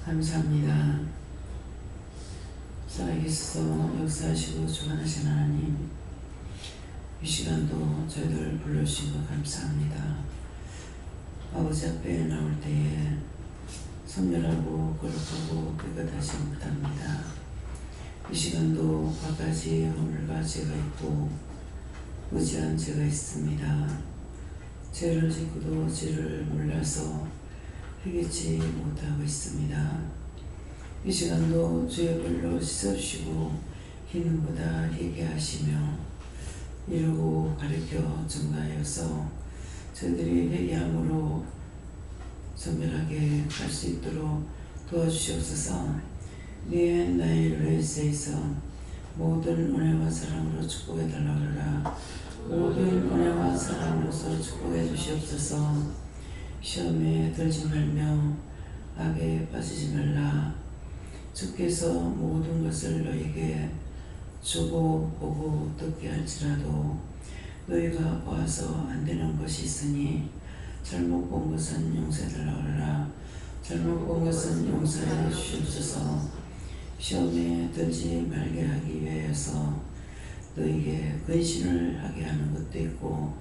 감사합니다. 살아계셔서 역사하시고 주관하신 하나님, 이 시간도 저희들 불러주신 것 감사합니다. 아버지 앞에 나올 때에 선멸하고 거룩하고 깨끗하지 못합니다. 이 시간도 갖가지 허물과 죄가 있고 무지한 죄가 있습니다. 죄를 짓고도 죄를 몰라서 회개치 못하고 있습니다. 이 시간도 주의 불로 씻어주시고 흰눈보다 희게 하시며 이루고 가르쳐 증가하여서 저희들이 회개함으로 선별하게 갈 수 있도록 도와주시옵소서. 네 나의 레이스에서 모든 은혜와 사랑으로 축복해 달라오라. 모든 은혜와 사랑으로서 축복해 주시옵소서. 시험에 들지 말며 악에 빠지지 말라. 주께서 모든 것을 너에게 주고 보고 듣게 할지라도 너희가 보아서 안 되는 것이 있으니 잘못 본 것은 용서해 달라오라. 잘못 본 것은 용서해 주시옵소서. 시험에 들지 말게 하기 위하여서 너에게 근신을 하게 하는 것도 있고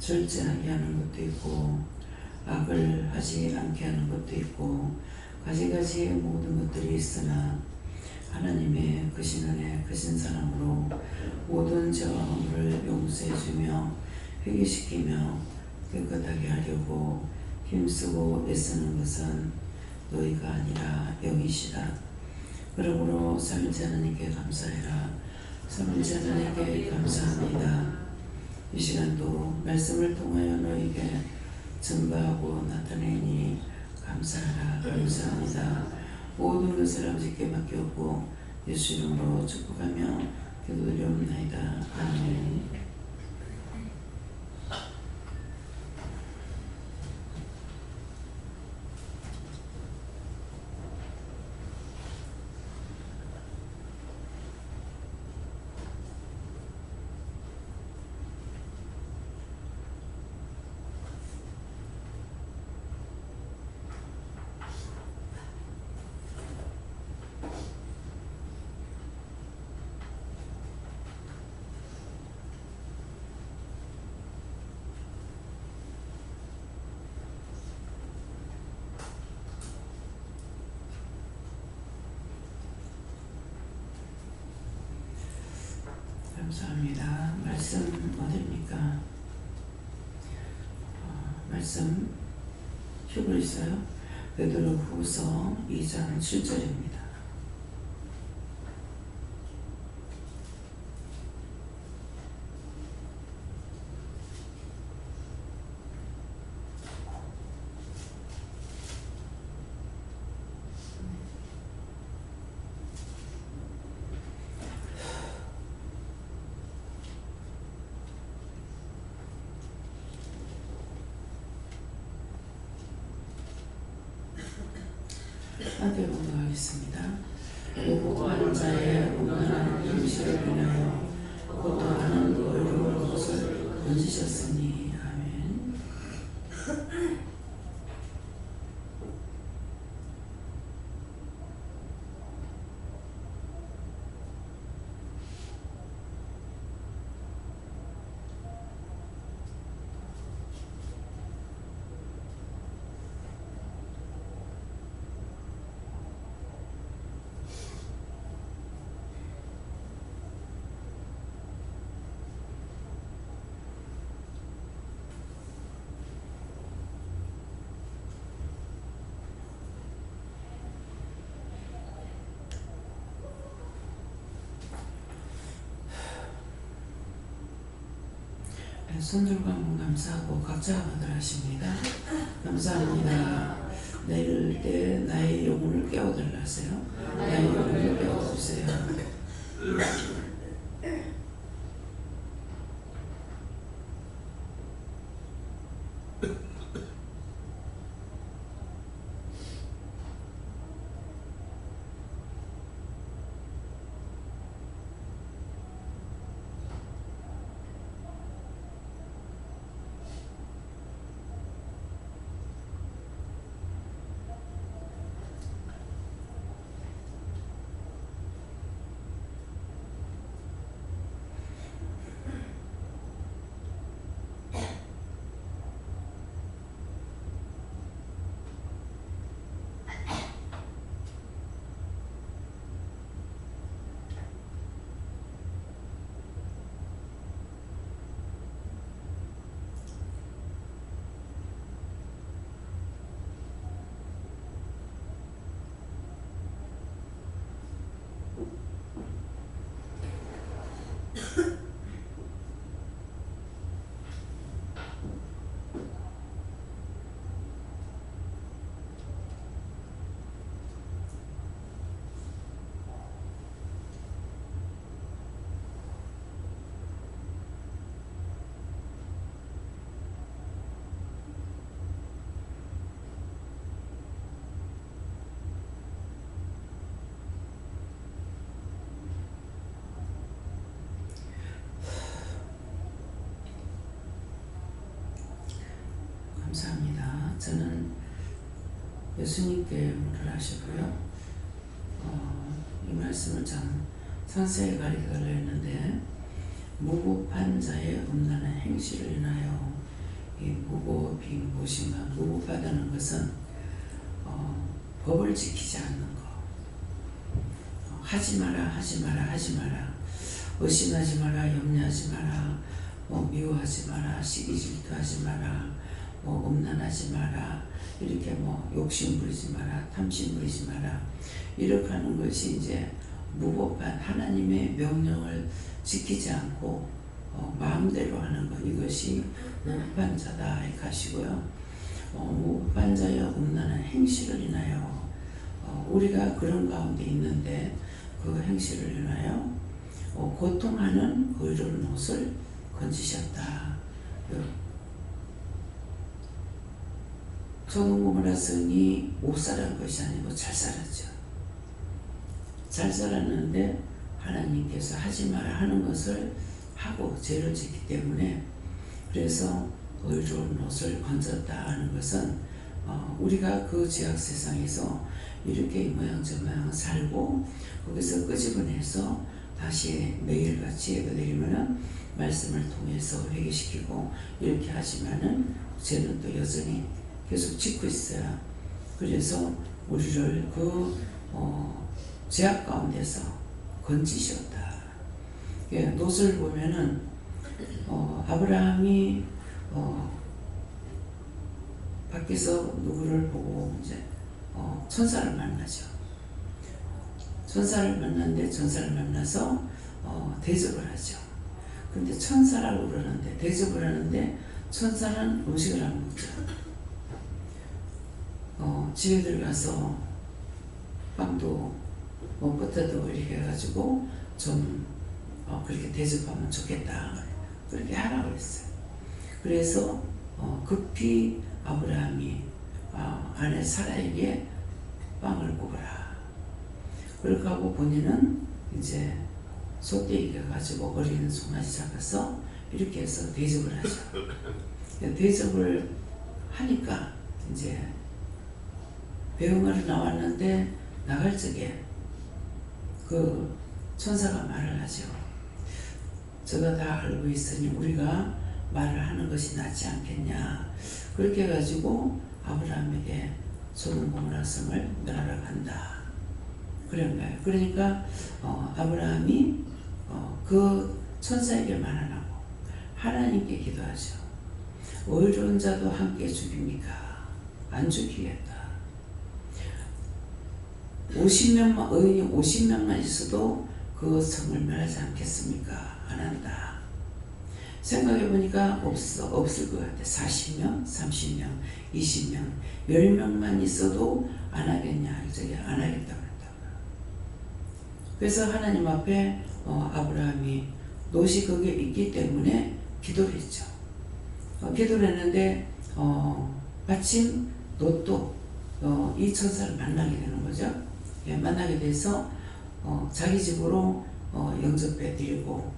절제하게 하는 것도 있고 악을 하지 않게 하는 것도 있고 가지가지의 모든 것들이 있으나 하나님의 크신 은혜 크신 사랑으로 모든 죄와 허물을 용서해 주며 회개시키며 깨끗하게 하려고 힘쓰고 애쓰는 것은 너희가 아니라 영이시다. 그러므로 삼위일체 하나님께 감사해라. 삼위일체 하나님께 감사합니다. 이 시간도 말씀을 통하여 너희에게 증거하고 나타내니 감사하라. 감사합니다. 모든 것을 아버지께 맡겼고 예수 이름으로 축복하며 기도드리옵나이다. 아멘. 감사합니다. 말씀 어디입니까? 말씀 히브리서요. 베드로후서 2장 7절입니다. 함께 공부하겠습니다. 오복하는 자의 온전한 임시를 인하여 고통하는 의로운 것을 건지셨으니. 아멘. 손들과 문 감사하고 각자 받으라십니다. 감사합니다. 내릴 때 나의 영혼을 깨워달라 하세요. 나의 영혼을 깨워주세요. 저는 예수님께 물을 하시고요. 이 말씀을 참 상세히 가리키려 했는데, 무법한 자의 음란한 행실을 인하여, 이 무법이 무엇인가? 무법하다는 것은 법을 지키지 않는 것. 하지 마라, 하지 마라, 하지 마라. 의심하지 마라, 염려하지 마라, 미워하지 마라, 시기 질투하지 마라, 음란하지 마라, 이렇게 욕심 부리지 마라, 탐심 부리지 마라, 이렇게 하는 것이 이제 무법한 하나님의 명령을 지키지 않고 마음대로 하는 것, 이것이 무법한 자다 이렇게 하시고요. 무법한 자의 음란한 행실을 인하여, 우리가 그런 가운데 있는데 그 행실을 인하여 고통하는 의로운 옷을 건지셨다. 소돔 성이 못 살은 것이 아니고 잘 살았죠. 잘 살았는데 하나님께서 하지 마라 하는 것을 하고 죄를 짓기 때문에, 그래서 의로운 옷을 건졌다 하는 것은 우리가 그 죄악 세상에서 이렇게 이 모양 저 모양 살고 거기서 끄집어내서 다시 매일같이 예배드리면은 말씀을 통해서 회개시키고 이렇게 하지만은 죄는 또 여전히 계속 짓고 있어요. 그래서 우리를 그 죄악 가운데서 건지셨다. 롯을 보면은 아브라함이 밖에서 누구를 보고 이제 천사를 만나죠. 천사를 만났는데 천사를 만나서 대접을 하죠. 근데 천사라고 그러는데, 대접을 하는데 천사는 음식을 안 먹죠. 집에 들어가서 빵도 버터도 이렇게 해가지고 좀 그렇게 대접하면 좋겠다, 그렇게 하라고 했어요. 그래서 급히 아브라함이 아내 사라에게 빵을 구워라, 그렇게 하고 본인은 이제 소떼기 가지고 어린 송아지 잡아서 이렇게 해서 대접을 하죠. 대접을 하니까 이제 배웅하러 나왔는데 나갈 적에 그 천사가 말을 하죠. 저가 다 알고 있으니 우리가 말을 하는 것이 낫지 않겠냐. 그렇게 해가지고 아브라함에게 소돔 고모라 성을 멸하러 간다, 그런 거예요. 그러니까 아브라함이 그 천사에게 말 안 하고 하나님께 기도하죠. 의로운 자도 함께 죽입니까? 안 죽이겠다. 50명만, 의인이 50명만 있어도 그 성을 멸하지 않겠습니까? 안 한다. 생각해보니까 없을 것 같아. 40명, 30명, 20명, 10명만 있어도 안 하겠냐, 저기 안 하겠다고 했다고. 그래서 하나님 앞에 아브라함이 롯이 거기에 있기 때문에 기도를 했죠. 기도를 했는데 마침 롯도 이 천사를 만나게 되는 거죠. 만나게 돼서 자기 집으로 영접해 드리고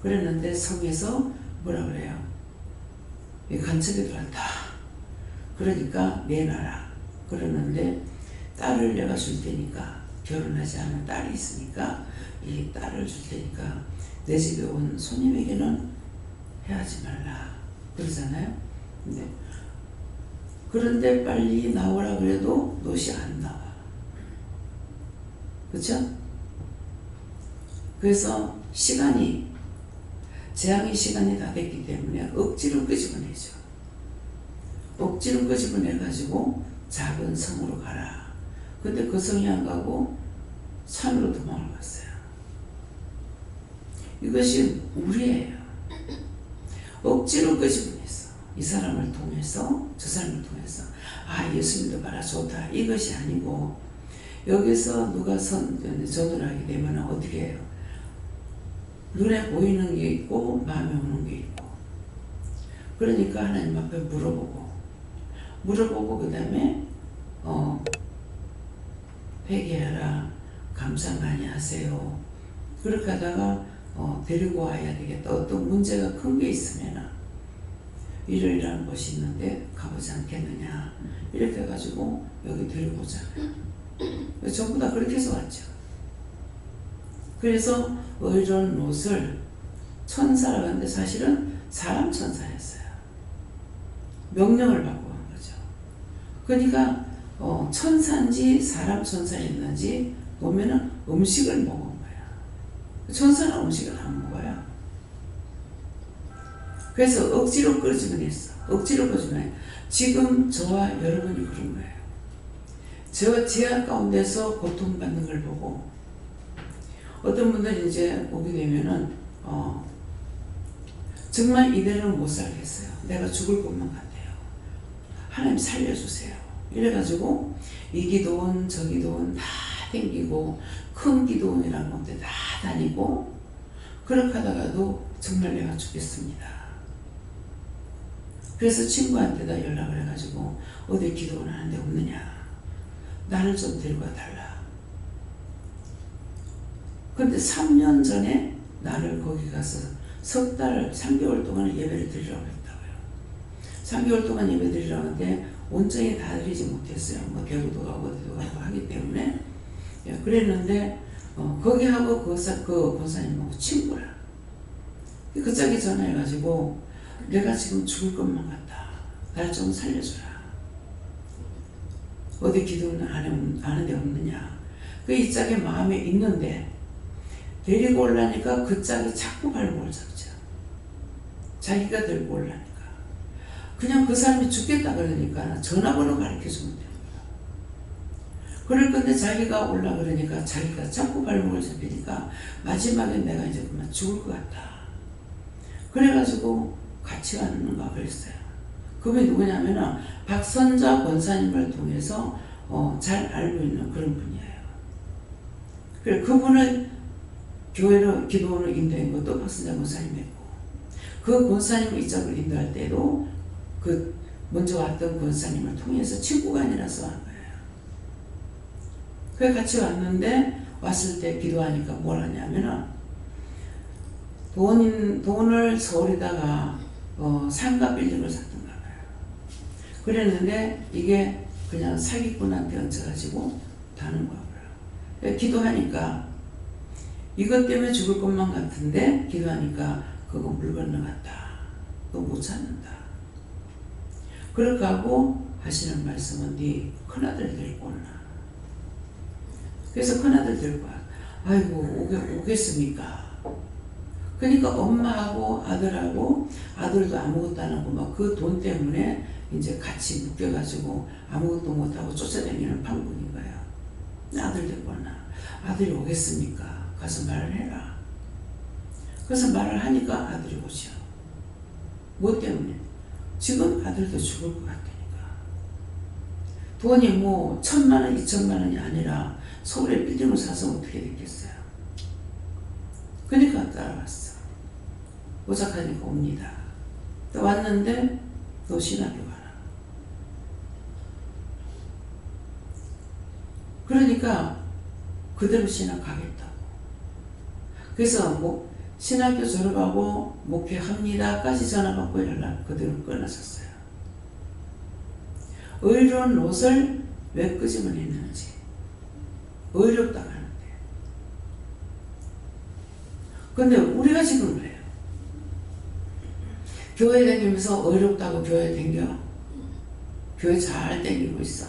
그랬는데 성에서 뭐라 그래요? 간첩이 들어왔다. 그러니까 내놔라. 그러는데 딸을 내가 줄 테니까, 결혼하지 않은 딸이 있으니까 이 딸을 줄 테니까 내 집에 온 손님에게는 해하지 말라 그러잖아요. 그런데 빨리 나오라 그래도 롯이 안 나와. 그렇죠? 그래서 재앙의 시간이 다 됐기 때문에 억지로 끄집어내죠. 억지로 끄집어내가지고 작은 성으로 가라. 근데 그 성이 안 가고 산으로 도망을 갔어요. 이것이 우리예요. 억지로 끄집어냈어. 이 사람을 통해서, 저 사람을 통해서 예수님도 봐라 좋다, 이것이 아니고, 여기서 누가 전도를 하게 되면 어떻게 해요? 눈에 보이는 게 있고 마음에 오는 게 있고, 그러니까 하나님 앞에 물어보고 그 다음에 회개하라, 감사 많이 하세요. 그렇게 하다가 데리고 와야 되겠다. 어떤 문제가 큰 게 있으면 이러이러한 곳이 있는데 가보지 않겠느냐 이렇게 해가지고 여기 데리고 오잖아요. 전부 다 그렇게 해서 왔죠. 그래서 의로운 롯을 천사라고 하는데 사실은 사람 천사였어요. 명령을 받고 간 거죠. 그러니까 천사인지 사람 천사였는지 보면은 음식을 먹은 거야. 천사는 음식을 안 먹어요. 그래서 억지로 끌어주면 했어. 억지로 끌어주면 해. 지금 저와 여러분이 그런 거예요. 저 제약 가운데서 고통받는 걸 보고 어떤 분들은 이제 오게 되면은 정말 이대로는 못 살겠어요. 내가 죽을 것만 같아요. 하나님 살려주세요. 이래가지고 이 기도원 저 기도원 다 댕기고 큰 기도원이라는 곳에 다 다니고 그렇게 하다가도 정말 내가 죽겠습니다. 그래서 친구한테다 연락을 해가지고 어디 기도원 하는 데 없느냐. 나를 좀 데려가 달라. 근데 3년 전에 나를 거기 가서 석 달, 3개월 동안 예배를 드리라고 했다고요. 3개월 동안 예배 드리라고 하는데 온전히 다 드리지 못했어요. 뭐 대구도 가고 어디도 가고 하기 때문에. 그랬는데 거기 하고 그 권사님하고 친구라. 그 짝이 전화해가지고 내가 지금 죽을 것만 같다. 날 좀 살려줘라. 어디 기도는 아는 데 없느냐. 그 이 짝의 마음에 있는데 데리고 오려니까 그 짝이 자꾸 발목을 잡죠. 자기가 데리고 오려니까. 그냥 그 사람이 죽겠다 그러니까 전화번호 가르쳐주면 돼요. 그럴 건데 자기가 올라 그러니까 자기가 자꾸 발목을 잡히니까 마지막에 내가 이제 그만 죽을 것 같다. 그래가지고 같이 가는가 그랬어요. 그분이 누구냐면은 박선자 권사님을 통해서 잘 알고 있는 그런 분이에요. 그래 그분을 교회로 기도원을 인도한 것도 박선자 권사님이었고 그 권사님을 이 짝을 인도할 때도 그 먼저 왔던 권사님을 통해서 친구가 아니라서 한 거예요. 그래 같이 왔는데 왔을 때 기도하니까 뭘 하냐면은 돈을 서울에다가 상가 빌딩을 샀던가 봐요. 그랬는데 이게 그냥 사기꾼한테 얹혀가지고 다는 거고요. 기도하니까 이것 때문에 죽을 것만 같은데 기도하니까 그거 물 건너갔다. 너 못 찾는다. 그렇게 하고 하시는 말씀은 네 큰아들 데리고 올라. 그래서 큰아들 데리고 와. 아이고 오겠습니까? 그러니까 엄마하고 아들하고 아들도 아무것도 안 하고 막 그 돈 때문에 이제 같이 묶여가지고 아무것도 못하고 쫓아다니는 판국인 거예요. 아들 데리고 왔나? 아들이 오겠습니까? 가서 말을 해라. 그래서 말을 하니까 아들이 오죠. 뭐 때문에? 지금 아들도 죽을 것 같으니까. 돈이 뭐 1,000만 원, 2,000만 원이 아니라 서울에 빌딩을 사서 어떻게 됐겠어요? 그러니까 따라왔어. 오작하니까 옵니다. 또 왔는데 너 신학교 가라. 그러니까 그대로 신학 가겠다고. 그래서 뭐 신학교 졸업하고 목회합니다까지 전화받고 연락 그대로 끊어졌어요. 의로운 롯을 왜 끄집어냈는지. 의롭다고 하는데. 근데 우리가 지금 그래요. 교회 다니면서 의롭다고 교회 댕겨. 교회 잘 댕기고 있어.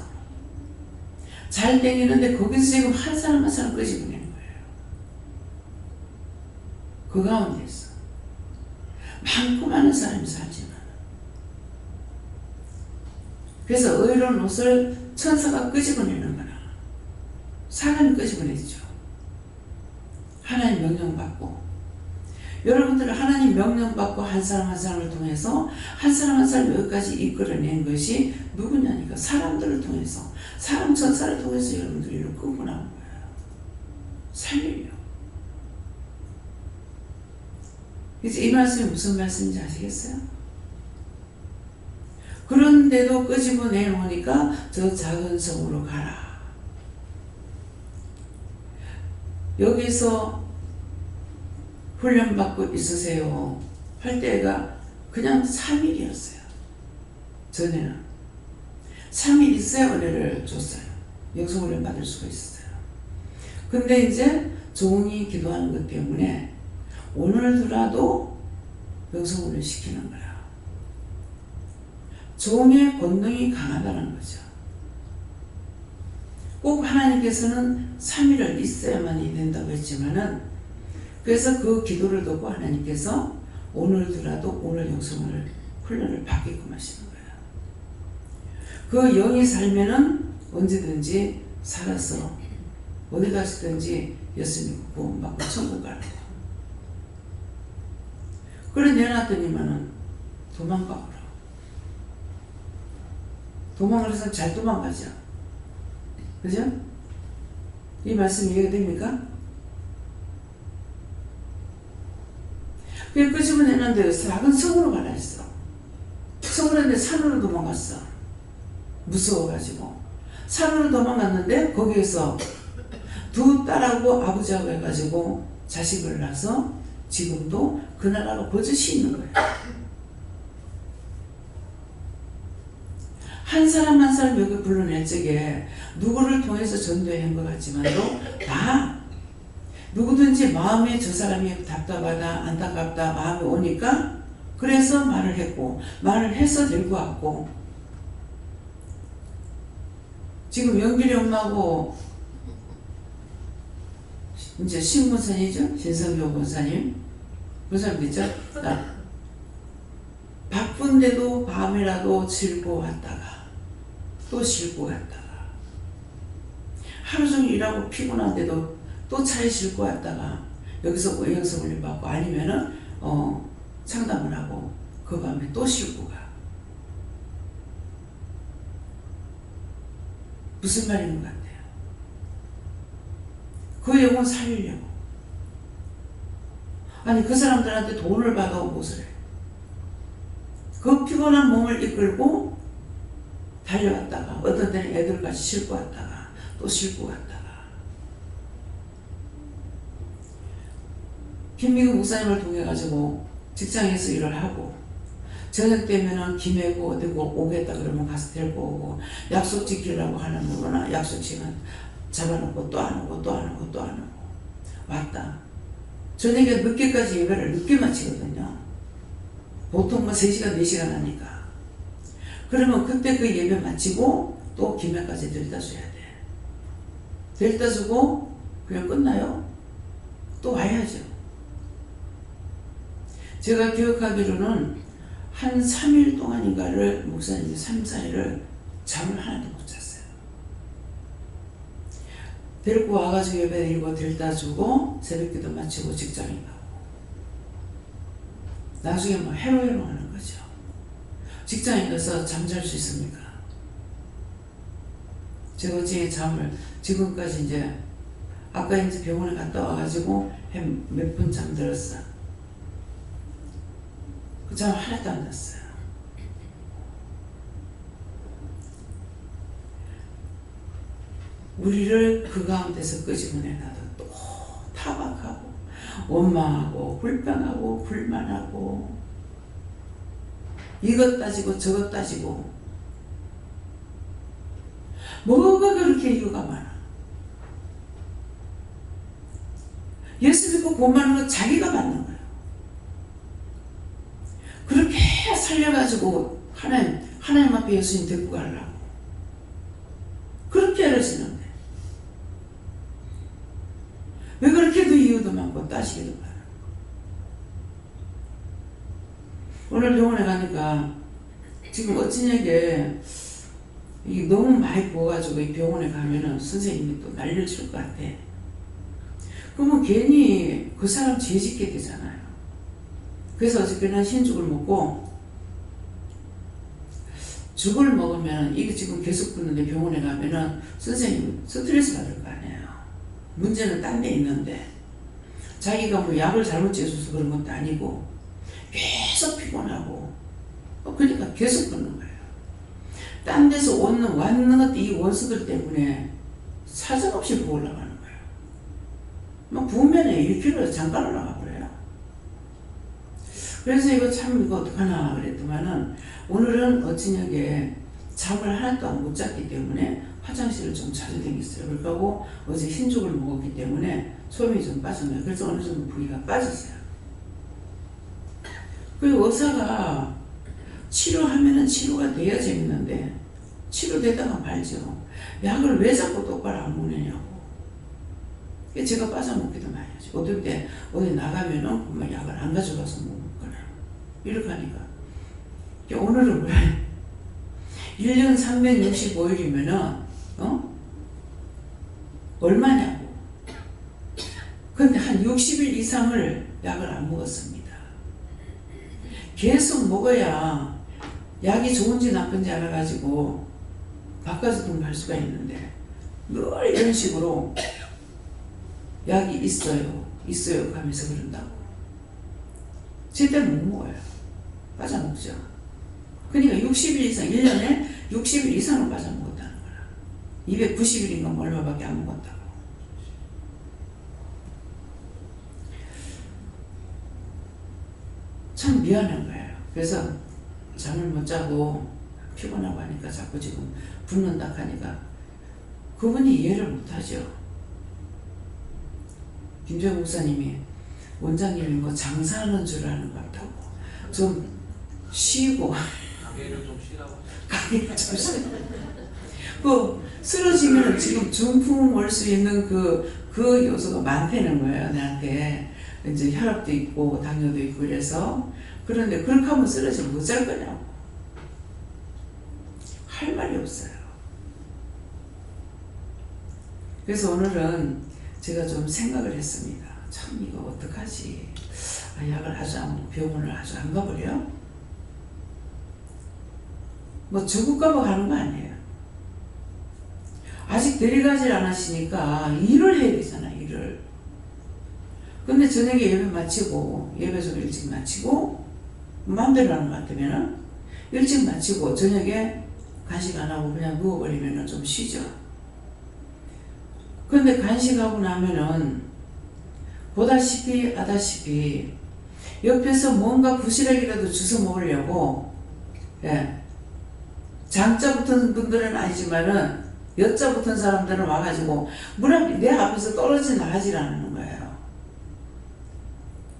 잘 댕기는데 거기서 지금 한 사람 한 사람 끄집어내는 거예요. 그 가운데 있어. 많고 많은 사람이 살지만. 그래서 의로운 옷을 천사가 끄집어내는 거라. 사람이 끄집어내죠. 하나님 명령받고. 여러분들은 하나님 명령받고 한 사람 한 사람을 통해서 한 사람 한 사람 여기까지 이끌어낸 것이 누구냐니까 사람들을 통해서 사람 천사를 통해서 여러분들이 이렇게 끌고 나온 거예요. 살려요. 이제 이 말씀이 무슨 말씀인지 아시겠어요? 그런데도 끄집어내놓으니까 저 작은 성으로 가라. 여기서 훈련받고 있으세요 할 때가 그냥 3일이었어요. 전에는 3일 있어야 은혜를 줬어요. 영성훈련 받을 수가 있었어요. 근데 이제 종이 기도하는 것 때문에 오늘더라도 영성훈련 시키는 거야. 종의 본능이 강하다는 거죠. 꼭 하나님께서는 3일을 있어야만이 된다고 했지만은, 그래서 그 기도를 듣고 하나님께서 오늘더라도 오늘 영성을 훈련을 받게끔 하시는 거예요. 그 영이 살면은 언제든지 살아서 어디 가시든지 예수님 구원받고 천국 가는 거예요. 그래 내놨더니만은 도망가 버려. 도망을 해서 잘 도망가죠. 그죠? 이 말씀 이해가 됩니까? 그냥 끄집어내는데 작은 성으로 가라 했어. 성으로 했는데 산으로 도망갔어. 무서워가지고. 산으로 도망갔는데 거기에서 두 딸하고 아버지하고 해가지고 자식을 낳아서 지금도 그 나라가 버젓이 있는 거예요. 한 사람 한 사람 여기 불러낼 적에 누구를 통해서 전도해 한 것 같지만도 다 누구든지 마음에 저 사람이 답답하다 안타깝다 마음이 오니까 그래서 말을 했고 말을 해서 데리고 왔고, 지금 영길이 엄마하고 이제 신문선이죠. 신성교 권사님 권사님 있죠. 바쁜데도 밤이라도 싣고 왔다가 또 싣고 갔다가 하루 종일 일하고 피곤한데도 또 차에 싣고 왔다가 여기서 영성을 받고 아니면은 상담을 하고 그 밤에 또 싣고 가. 무슨 말인 것 같아요? 그 영혼 살리려고. 아니 그 사람들한테 돈을 받아 무엇을 해? 그 피곤한 몸을 이끌고 달려왔다가 어떤 때는 애들까지 싣고 왔다가 또 싣고 갔다가. 김미국 목사님을 통해 가지고 직장에서 일을 하고 저녁 되면은 김해고 어디고 오겠다 그러면 가서 데리고 오고, 약속 지키려고 하는 거구나 약속 시간 잡아놓고 또 안 오고 또 안 오고 또 안 오고 왔다. 저녁에 늦게까지 예배를 늦게 마치거든요. 보통 뭐 3시간 4시간 하니까. 그러면 그때 그 예배 마치고 또 김해까지 데려다 줘야 돼. 데려다 주고 그냥 끝나요? 또 와야죠. 제가 기억하기로는 한 3일 동안인가를 목사님이 3, 4일을 잠을 하나도 못 잤어요. 데리고 와가지고 예배 드리고 데려다 주고 새벽기도 마치고 직장에 가고 나중에 뭐 해로해로 하는 거죠. 직장에 가서 잠잘 수 있습니까? 제가 어제 잠을 지금까지 이제 아까 이제 병원에 갔다 와가지고 몇 분 잠들었어. 그 잠 하나도 안 잤어요. 우리를 그 가운데서 끄집어내놔도 또 타박하고 원망하고 불평하고 불만하고 이것 따지고 저것 따지고 뭐가 그렇게 이유가 많아. 예수 믿고 구원받는 건 자기가 받는 거예요. 그렇게 살려가지고 하나님 앞에 예수님 데리고 가려고 그렇게 애러지는데 왜 그렇게도 이유도 많고 따지기도 많아. 오늘 병원에 가니까 지금 어찌냐게 이게 너무 많이 부어가지고 이 병원에 가면은 선생님이 또 난리를 칠 것 같아. 그러면 괜히 그 사람 죄짓게 되잖아요. 그래서 어저께는 흰죽을 먹고, 죽을 먹으면 이게 지금 계속 붓는데 병원에 가면은 선생님 스트레스 받을 거 아니에요. 문제는 딴 데 있는데 자기가 뭐 약을 잘못 재줘서 그런 것도 아니고 계속 피곤하고 그러니까 계속 붓는 거예요. 딴 데서 왔는 이 원수들 때문에 사정없이 부어 올라가는 거예요. 막 부으면 1kg 잠깐 올라가 버려요. 그래서 이거 참 이거 어떡하나 그랬더만은 오늘은 어찌냐게 잠을 하나도 안 못 잤기 때문에 화장실을 좀 자주 다녔어요. 그러고 어제 흰죽을 먹었기 때문에 소염이 좀 빠졌네요. 그래서 어느 정도 부위가 빠졌어요. 그리고 의사가 치료하면은 치료가 돼야 재밌는데 치료되다가 말죠. 약을 왜 자꾸 똑바로 안 먹느냐고. 제가 빠져먹기도 많이 하죠. 어떨 때 어디 나가면은 정말 약을 안 가져가서 먹거나 이렇게 하니까. 오늘은 왜 1년 365일이면은 얼마냐고. 근데 한 60일 이상을 약을 안 먹었습니다. 계속 먹어야 약이 좋은지 나쁜지 알아가지고 바꿔서 갈 수가 있는데 늘 이런 식으로 약이 있어요 하면서 그런다고. 제대로 못 먹어요. 빠져먹죠. 그러니까 60일 이상, 1년에 60일 이상을 빠져먹었다는 거라. 290일인가 뭐 얼마밖에 안 먹었다고. 참 미안한 거예요. 그래서 잠을 못 자고 피곤하고 하니까 자꾸 지금 붓는다 하니까 그분이 이해를 못하죠. 김재호 목사님이 원장님이 뭐 장사하는 줄 아는 것 같다고. 좀 쉬고 가게를 좀 쉬라고. 가게를 좀 쉬고 그 쓰러지면 지금 중풍 올 수 있는 그 요소가 많다는 거예요. 나한테 이제 혈압도 있고 당뇨도 있고 그래서. 그런데 그렇게 하면 쓰러지면 못 잘 거냐고. 할 말이 없어요. 그래서 오늘은 제가 좀 생각을 했습니다. 참 이거 어떡하지. 약을 아주 안 먹고 병원을 아주 안 가버려? 뭐 죽을까 봐 가는 거 아니에요. 아직 내려가질 않았으니까 일을 해야 되잖아, 일을. 근데 저녁에 예배 마치고, 예배 좀 일찍 마치고, 마음대로 하는 것 같으면은, 일찍 마치고, 저녁에 간식 안 하고 그냥 누워버리면은 좀 쉬죠. 근데 간식하고 나면은, 보다시피 아다시피, 옆에서 뭔가 부시락이라도 주워 먹으려고, 예. 장자 붙은 분들은 아니지만은, 여자 붙은 사람들은 와가지고, 내 앞에서 떨어지나 하질 않는 거예요.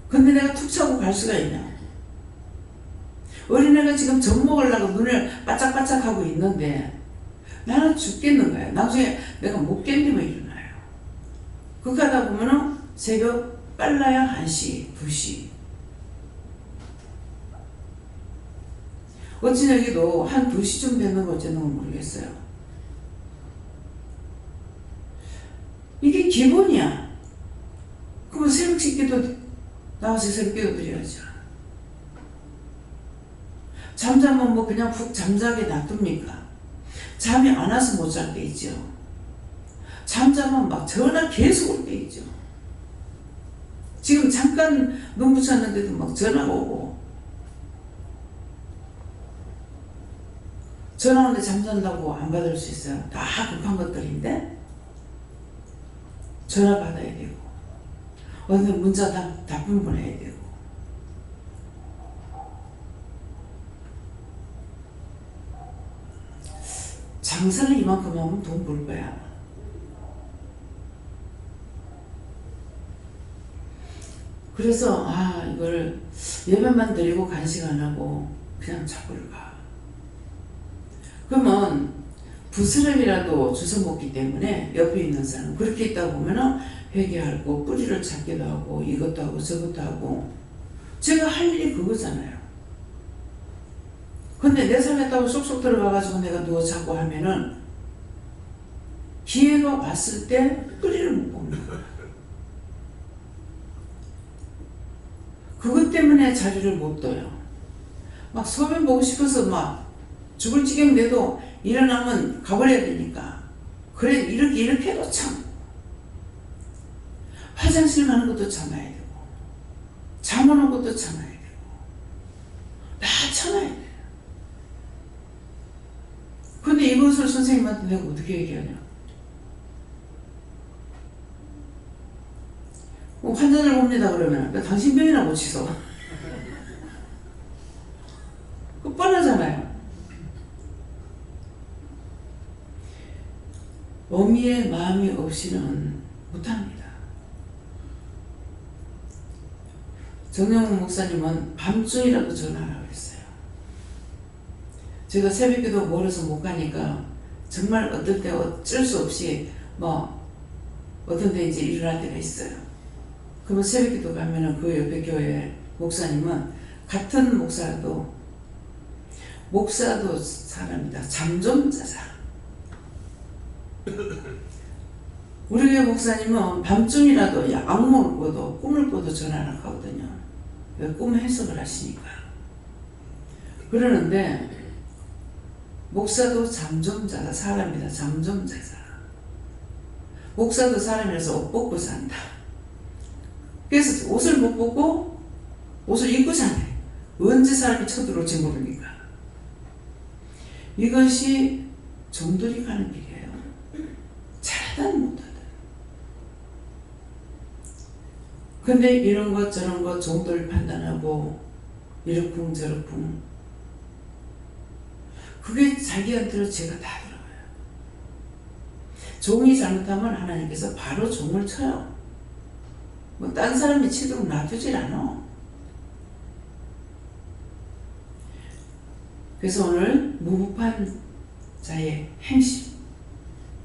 근데 내가 툭 차고 갈 수가 있냐. 어린애가 지금 젖 먹으려고 눈을 바짝바짝 하고 있는데, 나는 죽겠는 거야. 나중에 내가 못 견디면 일어나요. 그렇게 하다 보면은, 새벽 빨라야 1시, 2시. 어찌 여기도 한 2시쯤 되는 거 어쩌는 모르겠어요. 이게 기본이야. 그러면 새벽 식기도 나와서 새벽 기도 드려야죠. 잠자면 뭐 그냥 푹 잠자게 놔둡니까? 잠이 안 와서 못 잘 때 있죠. 잠자면 막 전화 계속 올 때 있죠. 지금 잠깐 눈 붙였는데도 막 전화가 오고. 전화 오는데 잠잔다고 안 받을 수 있어요. 다 급한 것들인데 전화 받아야 되고 어디 문자 답변 보내야 되고 장사를 이만큼 하면 돈 벌 거야. 그래서 이걸 예배만 드리고 간식 안 하고 그냥 자고를 가. 그러면 부스럼이라도 주워 먹기 때문에 옆에 있는 사람 그렇게 있다 보면은 회개하고 뿌리를 찾기도 하고 이것도 하고 저것도 하고 제가 할 일이 그거잖아요. 근데 내 삶에 쏙쏙 들어가가지고 내가 누워 자고 하면은 기회가 왔을 때 뿌리를 못 뽑는 거야. 그것 때문에 자리를 못 둬요. 막 소변 보고 싶어서 막 죽을 지경 돼도 일어나면 가버려야 되니까. 그래, 이렇게 해도 참. 화장실 가는 것도 참아야 되고, 잠 오는 것도 참아야 되고, 다 참아야 돼요. 근데 이것을 선생님한테 내가 어떻게 얘기하냐. 환자들 봅니다 그러면 당신 병이나 고치소. 어미의 마음이 없이는 못합니다. 정영훈 목사님은 밤중이라도 전화하라고 했어요. 제가 새벽기도 멀어서 못 가니까 정말 어떨 때 어쩔 수 없이 어떤 데 이제 일어날 때가 있어요. 그러면 새벽기도 가면은 그 옆에 교회 목사님은 같은 목사도 사람이다. 잠 좀 자자. 우리 교회 목사님은 밤중이라도 악몽을 꿔도 꿈을 꿔도 전화를 하거든요. 꿈 해석을 하시니까. 그러는데 목사도 잠 좀 자자. 사람이다. 잠 좀 자자. 목사도 사람이라서 옷 벗고 산다. 그래서 옷을 못 벗고 옷을 입고 자네. 언제 사람이 쳐들어올지 모르니까. 이것이 종들이 가는 길이에요. 잘하든 못하든. 근데 이런 것 저런 것 종들 판단하고 이러쿵 저러쿵 그게 자기한테는 죄가 다 들어가요. 종이 잘못하면 하나님께서 바로 종을 쳐요. 딴 사람이 치도록 놔두질 않아. 그래서 오늘 무법한 자의 행실,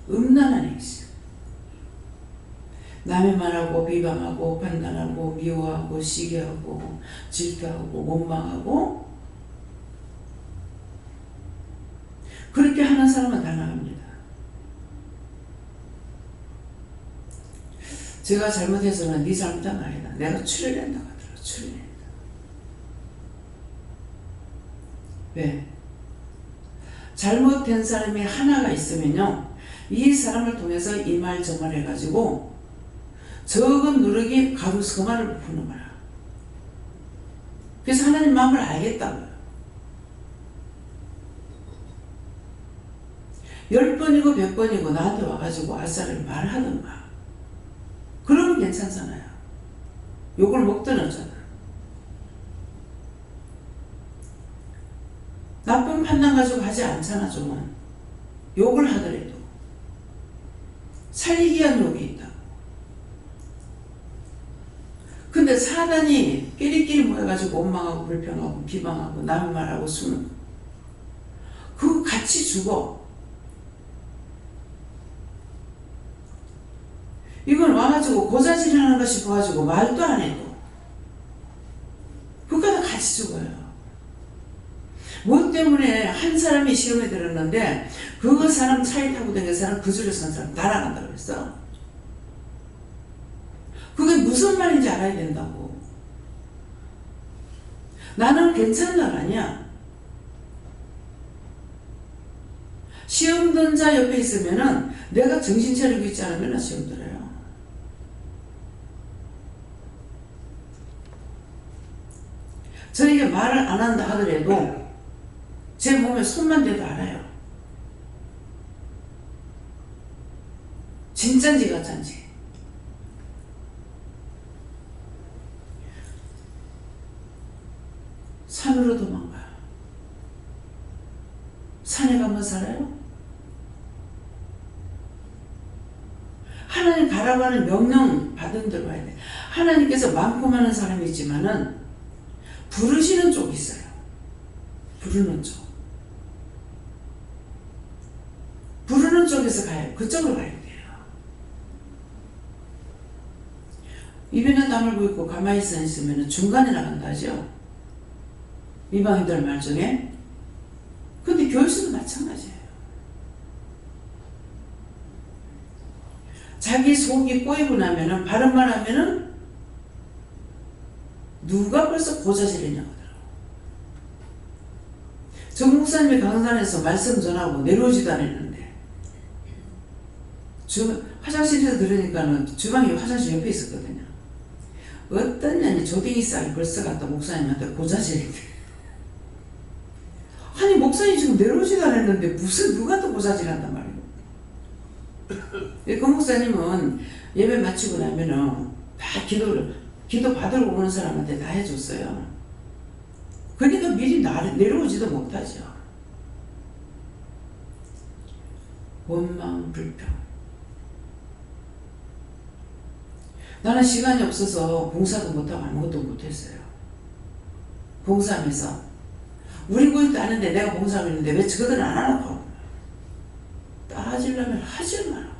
음란한 행실, 남의 말하고 비방하고 판단하고 미워하고 시기하고 질투하고 원망하고 그렇게 하는 사람은 다 나갑니다. 제가 잘못해서는 네 잘못한 거 아니다. 내가 출연한다고 하더라고. 출연한다. 왜? 잘못된 사람이 하나가 있으면요, 이 사람을 통해서 이 말 저 말 해가지고 적은 누르기 가로수 그 말을 푸는 거야. 그래서 하나님 마음을 알겠다고요. 10번이고 100번이고 나한테 와가지고 알싸를 말하던가. 그러면 괜찮잖아요. 욕을 먹든 어쩌든. 나쁜 판단 가지고 하지 않잖아, 좀은. 욕을 하더라도. 살리기 위한 욕이 있다. 근데 사단이 끼리끼리 모여가지고 원망하고 불평하고 비방하고 남의 말하고 수는 그거 같이 죽어. 이건 와가지고 고자질 하는 거 싶어가지고 말도 안 해도 그거 다 같이 죽어요. 뭐 때문에 한 사람이 시험에 들었는데 그거 사람 차에 타고 다니는 사람 그 줄에 선 사람 다 나간다고 그랬어. 그게 무슨 말인지 알아야 된다고. 나는 괜찮다가 아니야. 시험 든 자 옆에 있으면은 내가 정신 차리고 있지 않으면 시험 들어요. 저에게 말을 안 한다 하더라도 제 몸에 손만 대도 알아요. 진짠지 가짠지. 산으로 도망가요. 산에 가면 살아요? 하나님 가라고 하는 명령 받은 대로 해야 돼. 하나님께서 많고 많은 사람이 있지만은 부르시는 쪽이 있어요. 부르는 쪽. 부르는 쪽에서 가요. 그쪽으로 가야 돼요. 입에는 다물고 있고 가만히 있으면 중간에 나간다 하죠. 이방인들 말 중에. 근데 교회에서도 마찬가지예요. 자기 속이 꼬이고 나면은 바른 말 하면은 누가 벌써 고자질이냐고 하더라고. 정 목사님이 강산에서 말씀 전하고 내려오지도 않았는데 화장실에서 들으니까는 주방이 화장실 옆에 있었거든요. 어떤 년이 조딩이 쌀이 벌써 갔다 목사님한테 고자질인데 아니 목사님 지금 내려오지도 않았는데 무슨 누가 또 고자질한단 말이에요. 그 목사님은 예배 마치고 나면은 다 기도 받으러 오는 사람한테 다 해줬어요. 그러니까 미리 내려오지도 못하죠. 원망, 불평. 나는 시간이 없어서 봉사도 못하고 아무것도 못했어요. 봉사하면서 우리 구역도 아는데 내가 봉사하고 있는데 왜 저거들은 안 하라고. 따지려면 하질 마라.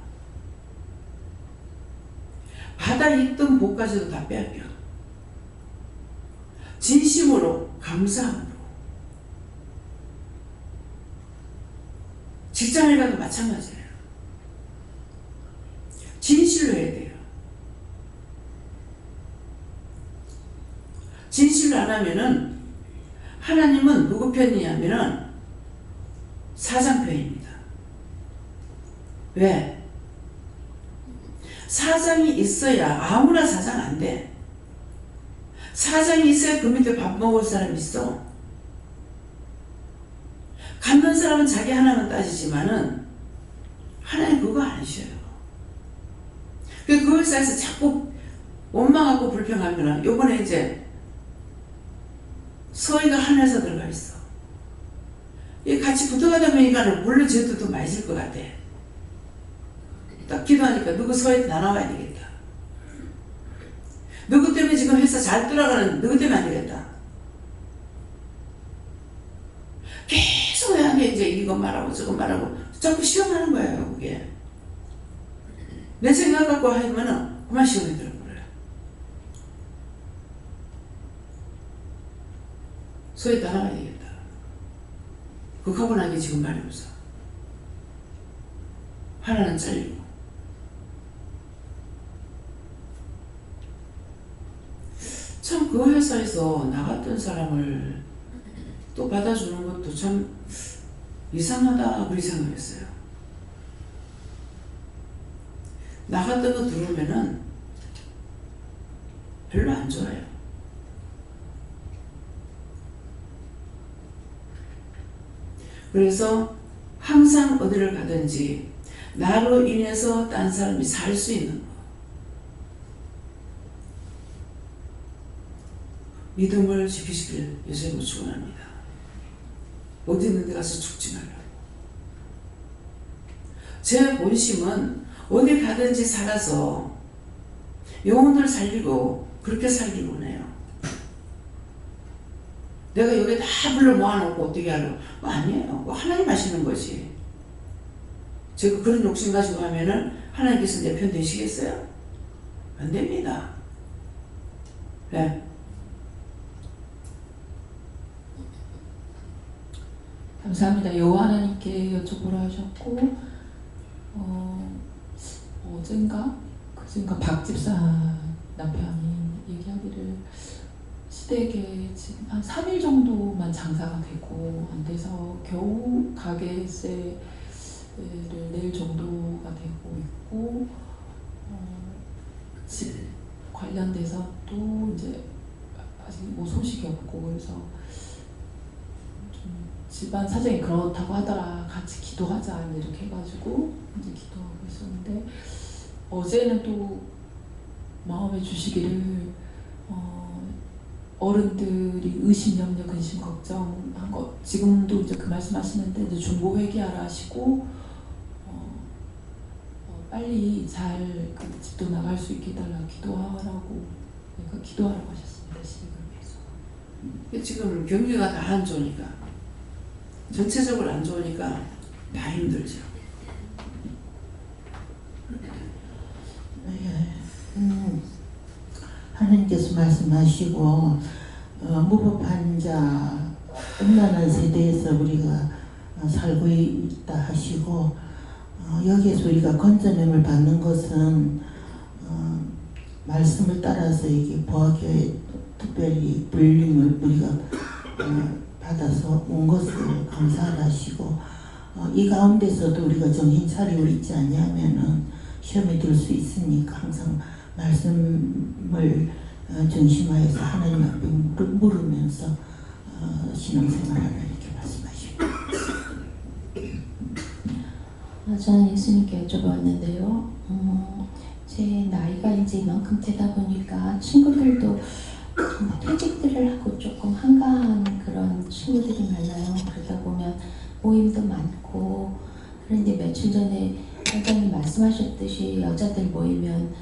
바다에 있던 복까지도 다 빼앗겨. 진심으로 감사함으로. 직장에 가도 마찬가지예요. 진실로 해야 돼요. 진실로 안 하면은 하나님은 누구 편이냐면은 사장 편입니다. 왜? 사장이 있어야 아무나 사장 안 돼. 사장이 있어야 그 밑에 밥 먹을 사람이 있어. 갖는 사람은 자기 하나만 따지지만은 하나님 그거 안 하셔요. 그 회사에서 자꾸 원망하고 불평하면은 요번에 이제 서희가 한 회사 들어가 있어. 이 같이 붙어가다 보니까 물론 쟤도 더 많이 질 것 같아. 딱 기도하니까 누구 서희 다 나와야 되겠다. 누구 때문에 지금 회사 잘 돌아가는 누구 때문에 안 되겠다. 계속 나한테 이제 이거 말하고 저거 말하고 자꾸 시험하는 거예요. 그게 내 생각 갖고 하면은 그만 시험이 들어버려요. 소위 다 나가야 되겠다. 그거 하고 나게 지금 말이 없어. 하나는 잘리고. 참 그 회사에서 나갔던 사람을 또 받아주는 것도 참 이상하다 그렇게 생각했어요. 나갔던 거 들으면은 별로 안 좋아요. 그래서 항상 어디를 가든지 나로 인해서 딴 사람이 살 수 있는 거. 믿음을 지키시길 예수님으로 축원합니다. 어디 있는 데 가서 죽지 말라고. 제 본심은 어디 가든지 살아서 영혼들 살리고 그렇게 살기를 원해요. 내가 여기 다 불러 모아놓고 어떻게 하려고. 아니에요. 하나님 하시는 거지. 제가 그런 욕심 가지고 하면은 하나님께서 내 편 되시겠어요? 안 됩니다. 네. 감사합니다. 여호와 하나님께 여쭤보라 하셨고 어젠가 그젠가 박 집사 남편이 얘기하기를 시댁에 지금 한 3일 정도만 장사가 되고 안 돼서 겨우 가게세를 낼 정도가 되고 있고 집 관련돼서 또 이제 아직 뭐 소식이 없고 그래서 좀 집안 사정이 그렇다고 하더라. 같이 기도하자 이렇게 해가지고 이제 기도하고 있었는데 어제는 또 마음에 주시기를 어른들이 의심, 염려, 근심, 걱정한 거 지금도 이제 그 말씀하시는데 이제 중보 회개하라 하시고 빨리 잘 그 집도 나갈 수 있게 해달라 기도하라고 그 기도하라고 하셨습니다. 시댁을 위해서. 지금 경기가 다 안 좋으니까 전체적으로 안 좋으니까 다 힘들죠. 하나님께서 말씀하시고 무법한 자 음란한 세대에서 우리가 살고 있다 하시고 여기에서 우리가 건져냄을 받는 것은 말씀을 따라서 이게 보아교회 특별히 불림을 우리가 받아서 온 것을 감사하라 하시고 이 가운데서도 우리가 정신 차리고 있지 않냐면은 시험에 들 수 있으니까 항상 말씀을 중심하여서 하나님 앞에 물으면서 신앙생활하라 이렇게 말씀하십니다. 저는 예수님께 여쭤봤는데요. 제 나이가 이제 이만큼 되다 보니까 친구들도 퇴직들을 하고 조금 한가한 그런 친구들이 많아요. 그러다 보면 모임도 많고 그런데 며칠 전에 원장님 말씀하셨듯이 여자들 모이면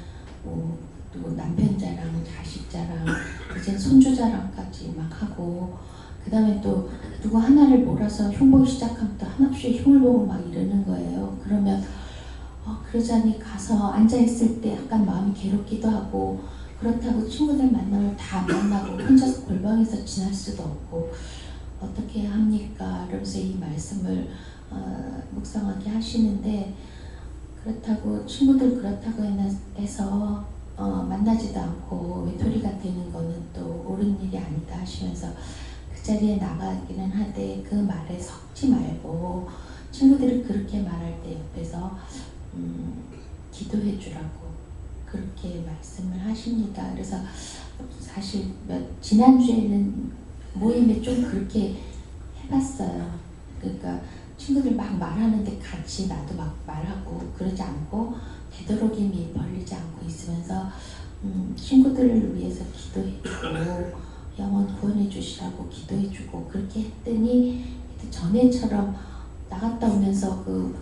뭐 또 남편 자랑, 자식 자랑, 이제 손주 자랑까지 막 하고 그 다음에 또 누구 하나를 몰아서 흉보기 시작하면 또 한없이 흉을 보고 막 이러는 거예요. 그러면 그러자니 가서 앉아있을 때 약간 마음이 괴롭기도 하고 그렇다고 친구들 만나면 다 만나고 혼자서 골방에서 지날 수도 없고 어떻게 해야 합니까? 이러면서 이 말씀을 묵상하게 하시는데 그렇다고 친구들 그렇다고 해서 만나지도 않고 외톨이가 되는 거는 또 옳은 일이 아니다 하시면서 그 자리에 나가기는 하되 그 말에 섞지 말고 친구들이 그렇게 말할 때 옆에서 기도해 주라고 그렇게 말씀을 하십니다. 그래서 사실 지난주에는 모임에 좀 그렇게 해봤어요. 그러니까 친구들 막 말하는데 같이 나도 막 말하고 그러지 않고 되도록이면 벌리지 않고 있으면서 친구들을 위해서 기도해주고 영혼 구원해 주시라고 기도해주고 그렇게 했더니 전에처럼 나갔다 오면서 그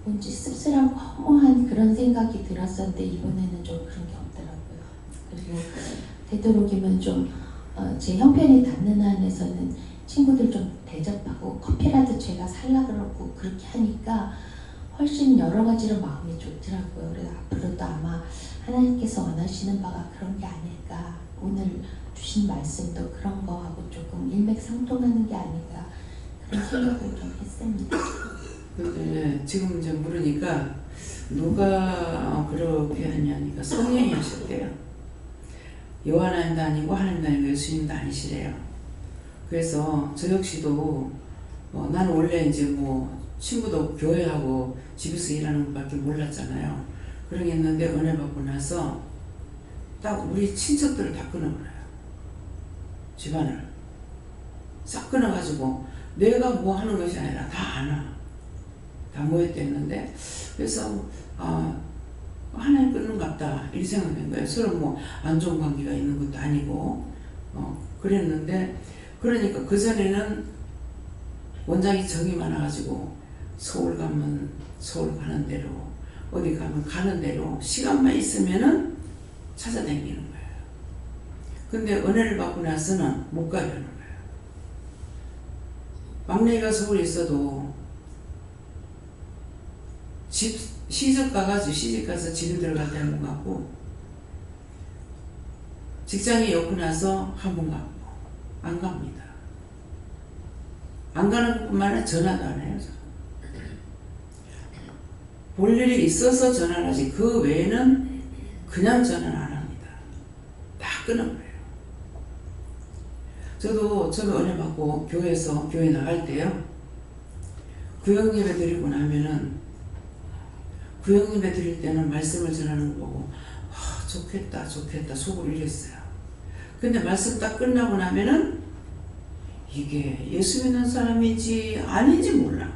뭔지 씁쓸하고 허무한 그런 생각이 들었었는데 이번에는 좀 그런 게 없더라고요. 그리고 되도록이면 좀 제 형편이 닿는 한에서는 친구들 좀 대접하고 커피라도 제가 살라 그러고 그렇게 하니까 훨씬 여러 가지로 마음이 좋더라고요. 그래서 앞으로도 아마 하나님께서 원하시는 바가 그런 게 아닐까. 오늘 주신 말씀도 그런 거하고 조금 일맥상통하는 게 아닐까 그런 생각을 좀 했습니다. 네, 지금 이제 물으니까 누가 그렇게 하냐니까 성령이 하셨대요. 요한하나님도 아니고 하나님도 아니고 예수님도 아니시래요. 그래서 저 역시도 나는 원래 이제 뭐 친구도 교회하고 집에서 일하는 것밖에 몰랐잖아요. 그런 게 있는데 은혜 받고 나서 딱 우리 친척들을 다 끊어버려요. 집안을 싹 끊어가지고 내가 뭐 하는 것이 아니라 다 안아. 다 모였댔는데 그래서 하나님 끊는 것 같다 이 생각된 거예요. 서로 뭐 안 좋은 관계가 있는 것도 아니고 그랬는데 그러니까 그 전에는 원장이 정이 많아가지고 서울 가면 서울 가는 대로 어디 가면 가는 대로 시간만 있으면은 찾아다니는 거예요. 근데 은혜를 받고 나서는 못 가려는 거예요. 막내가 서울에 있어도 시집 가서 집에 들어갈 때는 못 가고 직장에 엮고 나서 한 번 가고 안 갑니다. 안 가는 것뿐만 아니라 전화도 안 해요. 볼 일이 있어서 전화를 하지 그 외에는 그냥 전화는 안 합니다. 다 끊어버려요. 저도 처음에 은혜 받고 교회에서 교회 나갈 때요. 구역예배 드리고 나면은 구역예배 드릴 때는 말씀을 전하는 거 보고 좋겠다 속으로 이랬어요. 근데 말씀 딱 끝나고 나면은 이게 예수 믿는 사람인지 아닌지 몰라.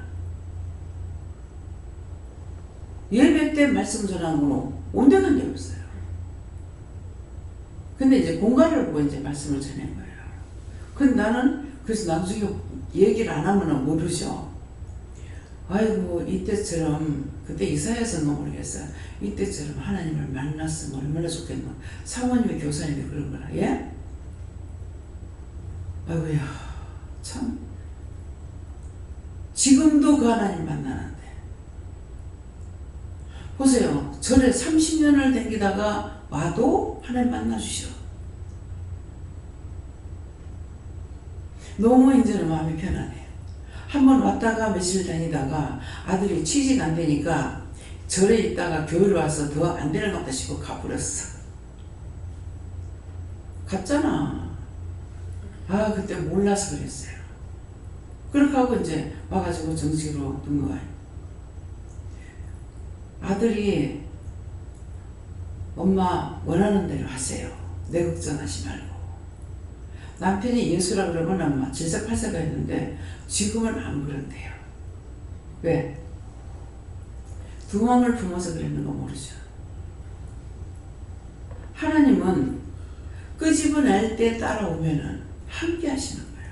예배 때 말씀 전하는 거는 온데간데 없어요. 근데 이제 공간을 보고 이제 말씀을 전한 거예요. 근데 나는 그래서 나중에 얘기를 안 하면 모르죠. 아이고 이때처럼 그때 이사야서는 모르겠어요. 이때처럼 하나님을 만났으면 얼마나 좋겠노. 사모님이 교사님이 그런 거라. 예? 아이고야 참 지금도 그 하나님 만나는데 보세요. 절에 30년을 댕기다가 와도 하나님 만나주셔. 너무 이제는 마음이 편하네요. 한번 왔다가 며칠 다니다가 아들이 취직 안 되니까 절에 있다가 교회로 와서 더 안 되는 것 같다 싶어 가버렸어. 갔잖아. 그때 몰라서 그랬어요. 그렇게 하고 이제 와가지고 정식으로 등록해. 아들이 엄마 원하는 대로 하세요. 내 걱정하지 말고. 남편이 예수라 그러면 엄마 질색팔색가 했는데 지금은 안 그런대요. 왜? 두 마음을 품어서 그랬는 거 모르죠. 하나님은 끄집어낼 때 따라오면은 함께 하시는 거예요.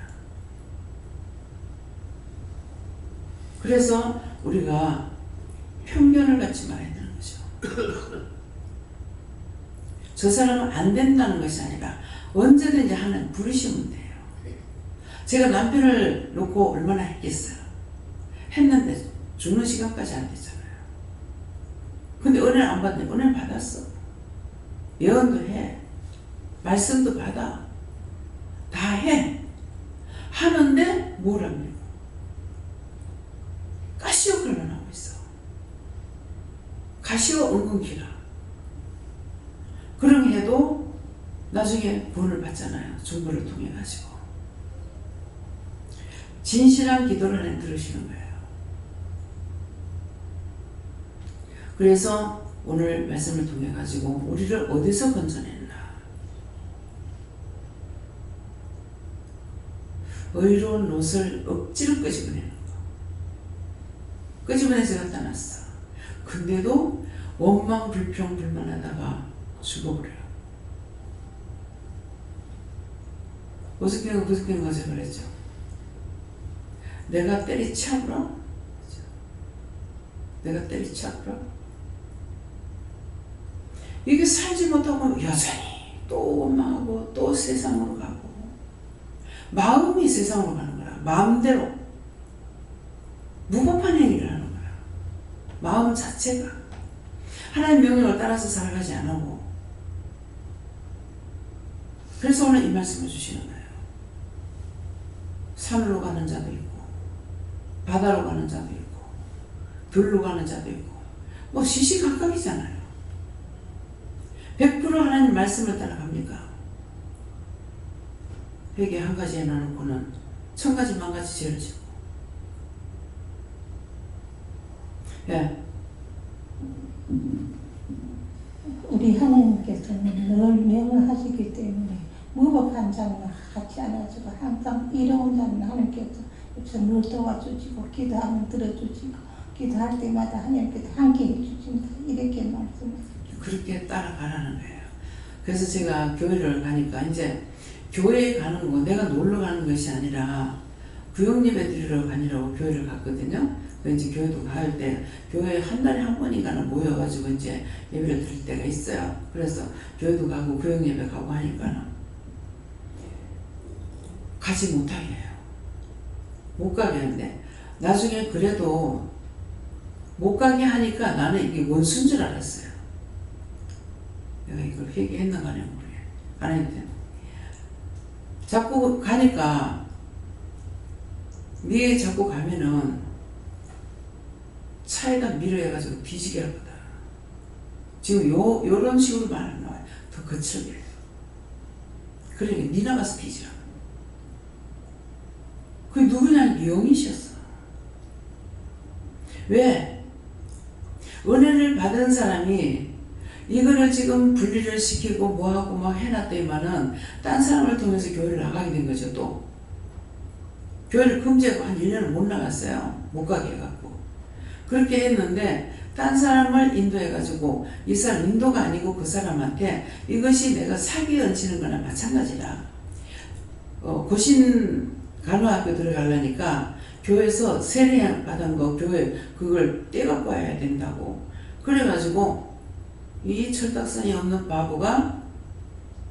그래서 우리가 편견을 갖지 말아야 되는 거죠. 저 사람은 안 된다는 것이 아니라 언제든지 하나님 부르시면 돼요. 제가 남편을 놓고 얼마나 했겠어요. 했는데 죽는 시간까지 안 되잖아요. 근데 은혜를 안 받는데 은혜를 받았어. 예언도 해. 말씀도 받아. 다 해. 하는데 뭘 합니까? 가시오길만 하고 있어. 가시오 은근키라. 그런 해도 나중에 구원을 받잖아요. 중보를 통해 가지고. 진실한 기도를 하나님 들으시는 거예요. 그래서 오늘 말씀을 통해 가지고 우리를 어디서 건져냈나? 의로운 롯을 억지로 끄집어내는 거. 끄집어내서 갖다 놨어. 근데도 원망 불평 불만하다가 죽어버려요. 무슨 거죠 그랬죠. 내가 때리치아버려? 내가 때리치아버려? 이게 살지 못하고 여전히 또 원망하고 또 세상으로 가고 마음이 세상으로 가는 거라. 마음대로 무법한 행위를 하는 거야. 마음 자체가 하나님 명령을 따라서 살아가지 않고. 그래서 오늘 이 말씀을 주시는 거예요. 산으로 가는 자도 있고 바다로 가는 자도 있고 들로 가는 자도 있고 뭐 시시각각이잖아요. 100% 하나님 말씀을 따라갑니까? 회개 한 가지 해놔놓고는 1000가지 만가지 죄를 지고. 예. 우리 하나님께서는 늘 명령하시기 때문에 무법한 자는 하지 않아주고 항상 이로운 자는 하나님께서 옆에서 늘 도와주시고 기도하면 들어주시고 기도할 때마다 하나님께서 함께 해주십니다. 이렇게 말씀하세요. 그렇게 따라가라는 거예요. 그래서 제가 교회를 가니까 이제 교회에 가는 거 내가 놀러 가는 것이 아니라 구역예배 드리러 가니라고 교회를 갔거든요. 그 이제 교회도 갈 때 교회에 한 달에 한 번인가는 모여가지고 이제 예배를 드릴 때가 있어요. 그래서 교회도 가고 구역예배 가고 하니까는 가지 못하게 해요. 못 가게 하는데 나중에 그래도 못 가게 하니까 나는 이게 원수인 줄 알았어요. 내가 이걸 회개했는가 하냐고 그래. 안 했대. 자꾸 가니까 네 자꾸 가면은 차에다 밀어해가지고 뒤지게 할 거다. 지금 요런 식으로 말 안 나와요. 더 거칠게 해요. 그러니까 네 나가서 뒤지라. 그게 누구냐면 영이셨어. 왜? 은혜를 받은 사람이 이거를 지금 분리를 시키고 뭐하고 막 해놨더니만은 딴 사람을 통해서 교회를 나가게 된 거죠. 또 교회를 금지하고 한 1년을 못 나갔어요. 못 가게 해갖고 그렇게 했는데 딴 사람을 인도해가지고 이 사람 인도가 아니고 그 사람한테 이것이 내가 사기 얹히는 거나 마찬가지라. 고신 간호학교 들어가려니까 교회에서 세례 받은 거 교회 그걸 떼갖고 와야 된다고. 그래가지고 이 철딱선이 없는 바보가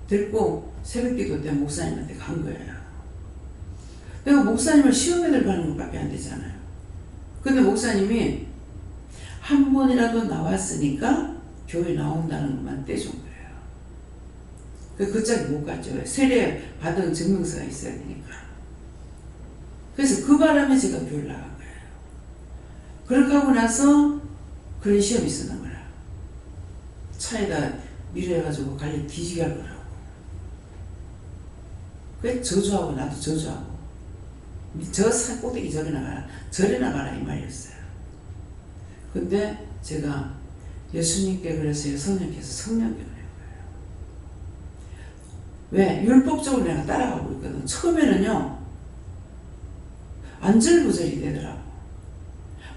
데리고 새벽기도 때 목사님한테 간 거예요. 내가 목사님을 시험에들 가는 것밖에 안 되잖아요. 근데 목사님이 한 번이라도 나왔으니까 교회 나온다는 것만 떼준 거예요. 그 짝이 못 갔죠. 세례 받은 증명서가 있어야 되니까. 그래서 그 바람에 제가 교회를 나간 거예요. 그렇게 하고 나서 그런 시험이 있었는 거라. 차에다 밀어가지고 갈리 뒤지게 할 거라고. 그래 저주하고 나도 저주하고 저 산 꼭대기 저리 나가라 저리 나가라 이 말이었어요. 근데 제가 예수님께 그래서 성령께서 성령교를 한 거예요. 왜? 율법적으로 내가 따라가고 있거든. 처음에는요 안절부절이 되더라고.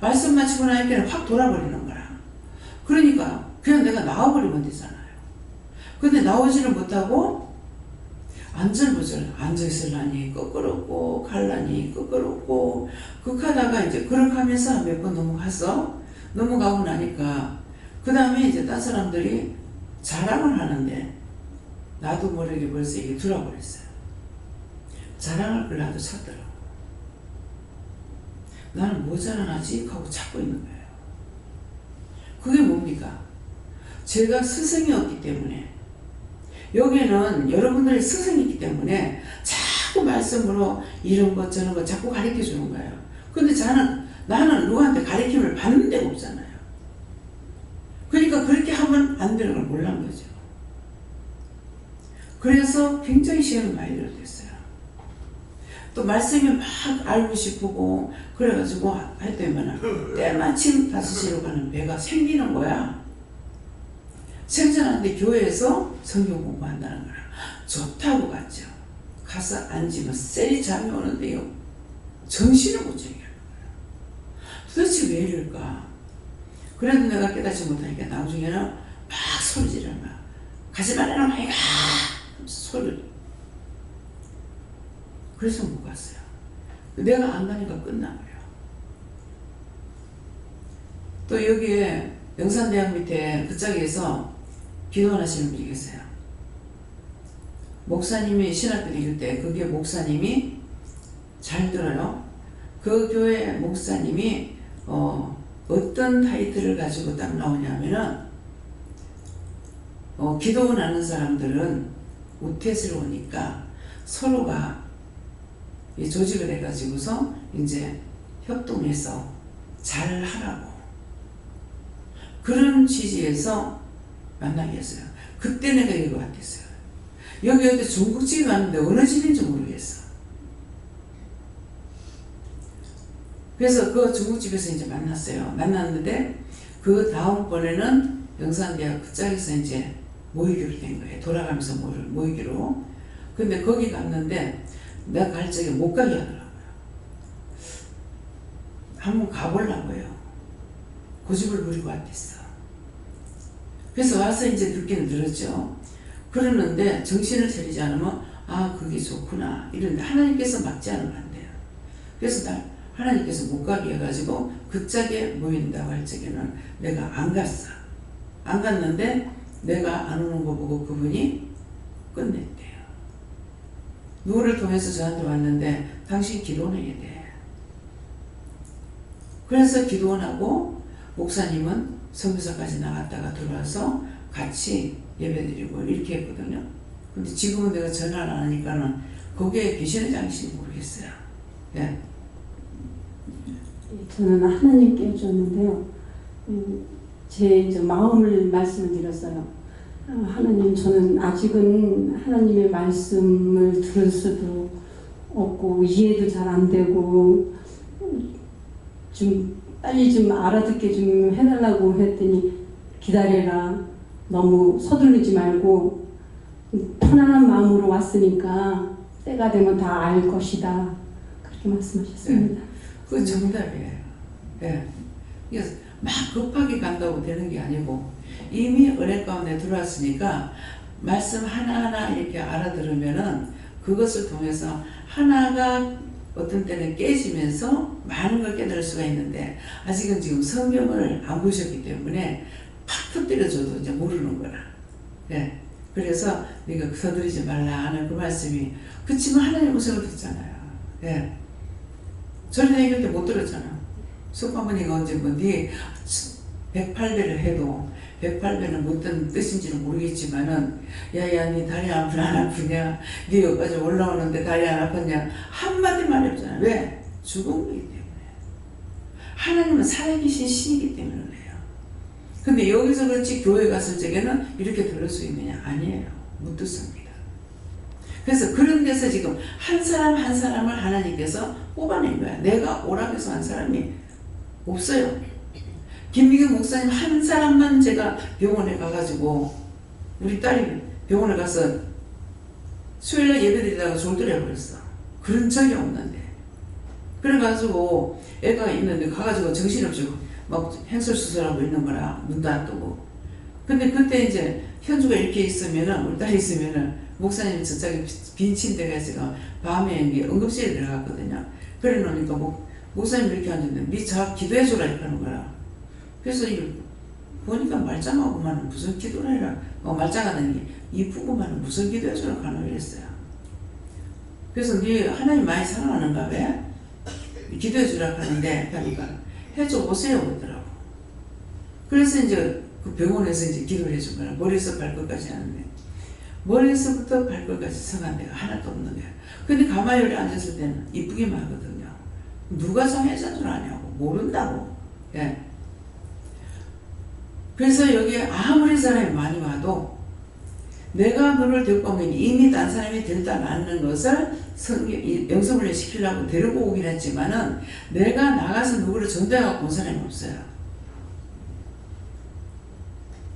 말씀 마치고 나니까 확 돌아버리는 거라. 그러니까 그냥 내가 나와버리면 되잖아요. 근데 나오지를 못하고 안절부절 앉아있으려니 끄끄럽고 갈라니 끄끄럽고 극하다가 이제 그렇게 하면서 몇 번 넘어가고 나니까 그 다음에 이제 딴 사람들이 자랑을 하는데 나도 모르게 벌써 이게 들어버렸어요. 자랑할 걸 나도 찾더라고. 나는 뭐 자랑하지? 하고 찾고 있는 거예요. 그게 뭡니까? 제가 스승이었기 때문에, 여기는 여러분들이 스승이 있기 때문에 자꾸 말씀으로 이런 것 저런 것 자꾸 가르쳐 주는 거예요. 근데 나는 누구한테 가르침을 받는 데가 없잖아요. 그러니까 그렇게 하면 안 되는 걸 몰란 거죠. 그래서 굉장히 시간을 많이 들었어요. 또 말씀이 막 알고 싶고 그래가지고 할 때면 때마침 5시로 가는 배가 생기는 거야. 생전한테 교회에서 성경 공부한다는 거야. 좋다고 갔죠. 가서 앉으면 쎄리 잠이 오는데요. 정신을 못 차리게 하는 거야. 도대체 왜 이럴까? 그래도 내가 깨닫지 못하니까 나중에는 막 소리 지르는 거야. 가지 말라는 말이야. 소리를. 그래서 못 갔어요. 내가 안 가니까 끝난 거예요. 또 여기에 영산대학 밑에 그 짝에서 기도하시는 분이 계세요. 목사님이 신학교 다닐 때 그게 목사님이 잘 들어요. 그 교회 목사님이 어떤 타이틀을 가지고 딱 나오냐면은 기도원 하는 사람들은 우태스러우니까 서로가 이 조직을 해가지고서 이제 협동해서 잘 하라고 그런 취지에서 만나게 했어요. 그때 내가 이거 같았어요. 여기 어디 중국집이 왔는데 어느 집인지 모르겠어. 그래서 그 중국집에서 이제 만났어요. 만났는데 그 다음번에는 영산대학 그 짝에서 이제 모이기로 된 거예요. 돌아가면서 모이기로. 근데 거기 갔는데 내가 갈 적에 못 가게 하더라고요. 한번 가보려고요. 고집을 부리고 왔댔어. 그래서 와서 이제 듣기는 들었죠. 그러는데 정신을 차리지 않으면 아 그게 좋구나 이런데 하나님께서 막지 않으면 안 돼요. 그래서 하나님께서 못 가게 해가지고 그 짝에 모인다고 할 적에는 내가 안 갔어. 안 갔는데 내가 안 오는 거 보고 그분이 끝냈대요. 누구를 통해서 저한테 왔는데 당신 기도원해야 돼. 그래서 기도원하고 목사님은 성교사까지 나갔다가 들어와서 같이 예배드리고 이렇게 했거든요. 근데 지금은 내가 전화를 안 하니까는 거기에 계시는 장인지 모르겠어요. 예. 저는 하나님께 여쭈었는데요. 제 이제 마음을 말씀을 드렸어요. 하나님, 저는 아직은 하나님의 말씀을 들을 수도 없고 이해도 잘 안 되고 좀 빨리 좀 알아듣게 좀 해달라고 했더니 기다려라. 너무 서두르지 말고 편안한 마음으로 왔으니까 때가 되면 다 알 것이다. 그렇게 말씀하셨습니다. 그 정답이에요. 예. 그래서 막 급하게 간다고 되는 게 아니고 이미 은혜 가운데 들어왔으니까 말씀 하나하나 이렇게 알아들으면은 그것을 통해서 하나가 어떤 때는 깨지면서 많은 걸 깨달을 수가 있는데 아직은 지금 성경을 안 보셨기 때문에 팍 터뜨려줘도 이제 모르는 거라. 예. 그래서 네가 서두르지 말라 하는 그 말씀이 그치만 하나님 음성을 듣잖아요. 예. 저는 얘기할 때 못 들었잖아. 숙파모니가 언제 네 108배를 해도 108배는 어떤 뜻인지는 모르겠지만은 야야 네 다리 아프냐 안 아프냐 네 여기까지 올라오는데 다리 안 아팠냐 한마디만 해보잖아. 왜? 죽은 거기 때문에. 하나님은 살아계신 신이기 때문에 그래요. 근데 여기서 그렇지 교회 갔을 적에는 이렇게 들을 수 있느냐? 아니에요. 못 듣습니다. 그래서 그런 데서 지금 한 사람 한 사람을 하나님께서 뽑아낸 거야. 내가 오라고 해서 한 사람이 없어요. 김미경 목사님 한 사람만 제가 병원에 가가지고 우리 딸이 병원에 가서 수요일날 예배드리다가 졸더래버렸어. 그런 적이 없는데. 그래가지고 애가 있는데 가가지고 정신없이 막 행설수설하고 있는 거라 눈도 안 뜨고. 근데 그때 이제 현주가 이렇게 있으면은 우리 딸이 있으면은 목사님 저쪽에 빈 침대가 있어서 밤에 이제 응급실에 들어갔거든요. 그래 놓으니까 목사님 이렇게 앉았는데 니 자 기도해줘라 이렇게 하는 거라. 그래서 보니까 말짱하고만 무슨 기도를 해라. 말짱하더니 이쁘고만 무슨 기도해주라고 하노 이랬어요. 그래서 네 하나님 많이 사랑하는가 왜? 기도해주라고 하는데 그러니까 해줘 보세요 그러더라고. 그래서 이제 그 병원에서 이제 기도를 해준 거야. 머리에서 발끝까지 하는데 머리에서부터 발끝까지 성한 데가 하나도 없는 거야. 근데 가만히 여기 앉았을 때는 이쁘기만 하거든요. 누가 성해준 줄 아냐고 모른다고. 예. 그래서 여기 아무리 사람이 많이 와도 내가 너를 데리고 오면 이미 딴 사람이 들다 낫는 것을 영성훈련 시키려고 데리고 오긴 했지만은 내가 나가서 누구를 전도해갖고 온 사람이 없어요.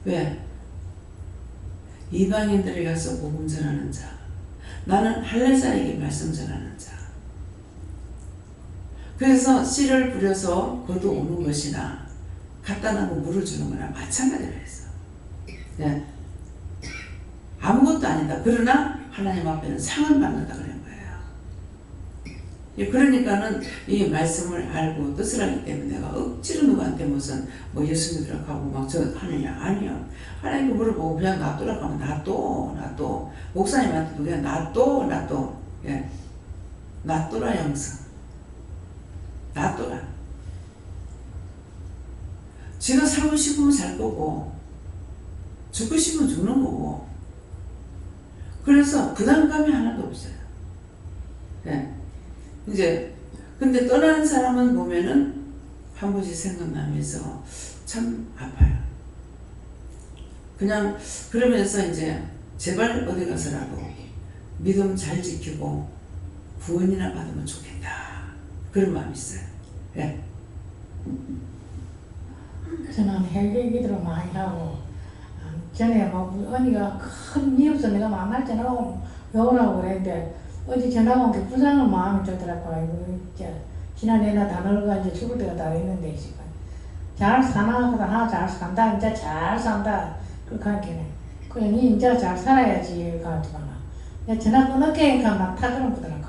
왜? 이방인들에 가서 복음 전하는 자, 나는 할례자에게 말씀 전하는 자. 그래서 씨를 뿌려서 거두오는 것이나 갖다 놓고 물을 주는 거나 마찬가지로 했어. 네. 아무것도 아니다. 그러나 하나님 앞에는 상을 받는다 그런 거예요. 예, 그러니까는 이 말씀을 알고 뜻을 하기 때문에 내가 억지로 누구한테 무슨 뭐 예수 믿으라고 하고 막 저 하느냐 아니요. 하나님께 물어보고 그냥 놔두라고 하면 놔둬. 목사님한테도 그냥 놔둬. 예, 놔둬라 영성. 놔둬라. 지가 살고 싶으면 살 거고 죽고 싶으면 죽는 거고 그래서 부담감이 하나도 없어요. 예. 이제 근데 떠나는 사람은 보면은 한 번씩 생각나면서 참 아파요. 그냥 그러면서 이제 제발 어디 가서라도 믿음 잘 지키고 구원이나 받으면 좋겠다 그런 마음이 있어요. 예. 그래서 나는 헬기 기도를 많이 하고 전에 막 언니가 큰 미워서 내가 만날 전화 오면 욕을 하고 그랬는데 어제 전화 온 게 불쌍한 마음이 들더라고. 아이고 진짜 지난해 나 다 늙어 이제 죽을 때가 다 됐는데 지금 잘 사나 하다 잘 산다 이제 잘 산다 그렇게 하니까 그냥 니 이제 잘 살아야지 가지고나 내가 전화 끊을게 막 타그는 거더라고.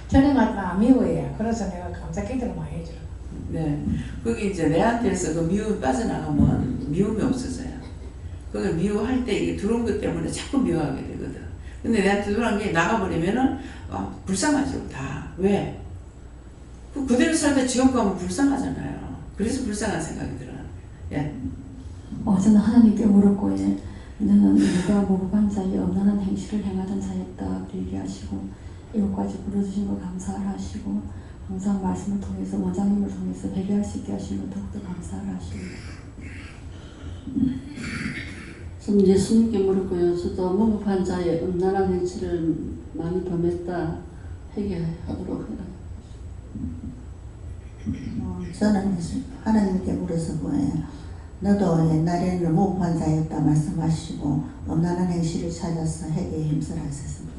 전에 안 미워해. 그래서 내가 감사 기도를 많이 해주라. 네. 그게 이제 내한테서 그 미움이 빠져나가면 미움이 없어져요. 그걸 미워할 때 이게 들어온 것 때문에 자꾸 미워하게 되거든. 근데 내한테 들어온 게 나가버리면은 불쌍하죠, 다. 왜? 그대로 살다 지옥 가면 불쌍하잖아요. 그래서 불쌍한 생각이 들어요. 예. 저는 하나님께 물었고 너는 네가 모국한 자의 엄란한 행실을 행하던 자였다 얘기하시고 이것까지 불러주신 거 감사하시고 항상 말씀을 통해서 원장님을 통해서 회개할 수 있게 하시는 거 더욱더 감사하십니다. 좀 예수님께 물었고요. 저도 모국한 자의 음란한 행실을 많이 범했다 회개하도록 해라. 저는 하나님께 물어서 뭐예요. 너도 옛날에는 모국한 자였다 말씀하시고 엄란한 행실을 찾아서 회개에 힘쓰라 하셨습니다.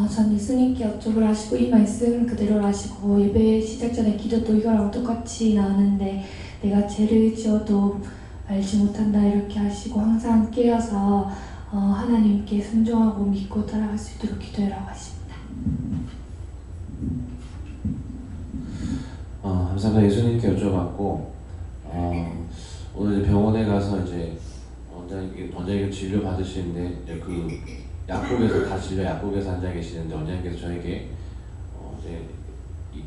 전 예수님께 여쭤을 하시고 이 말씀 그대로 하시고 예배 시작 전에 기도도 이거랑 똑같이 나오는데 내가 죄를 지어도 알지 못한다 이렇게 하시고 항상 깨어서 하나님께 순종하고 믿고 따라갈 수 있도록 기도해라고 하십니다. 감사합니다. 예수님께 여쭤봤고 오늘 병원에 가서 이제 원장님께 진료 받으시는데 이제 그 약국에서 다 진료 약국에서 앉아 계시는데 원장님께서 저에게 이제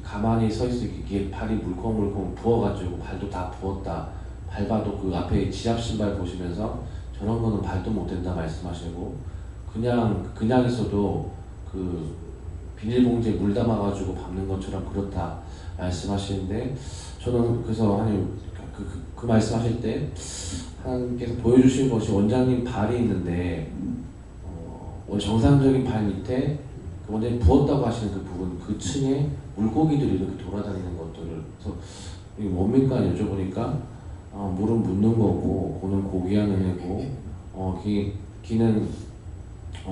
가만히 서 있기에 팔이 물컹물컹 부어가지고 발도 다 부었다. 밟아도 그 앞에 지압 신발 보시면서 저런 거는 발도 못 된다 말씀하시고 그냥 있어도 그 비닐봉지에 물 담아가지고 밟는 것처럼 그렇다 말씀하시는데 저는 그래서 하나님 그 말씀하실 때 하나님께서 보여주신 것이 원장님 발이 있는데 정상적인 발 밑에 원장님 부었다고 하시는 그 부분 그 층에 물고기들이 이렇게 돌아다니는 것들을 그래서 이게 뭡니까 여쭤보니까 물은 묻는 거고 고는 고귀한 은혜고 기는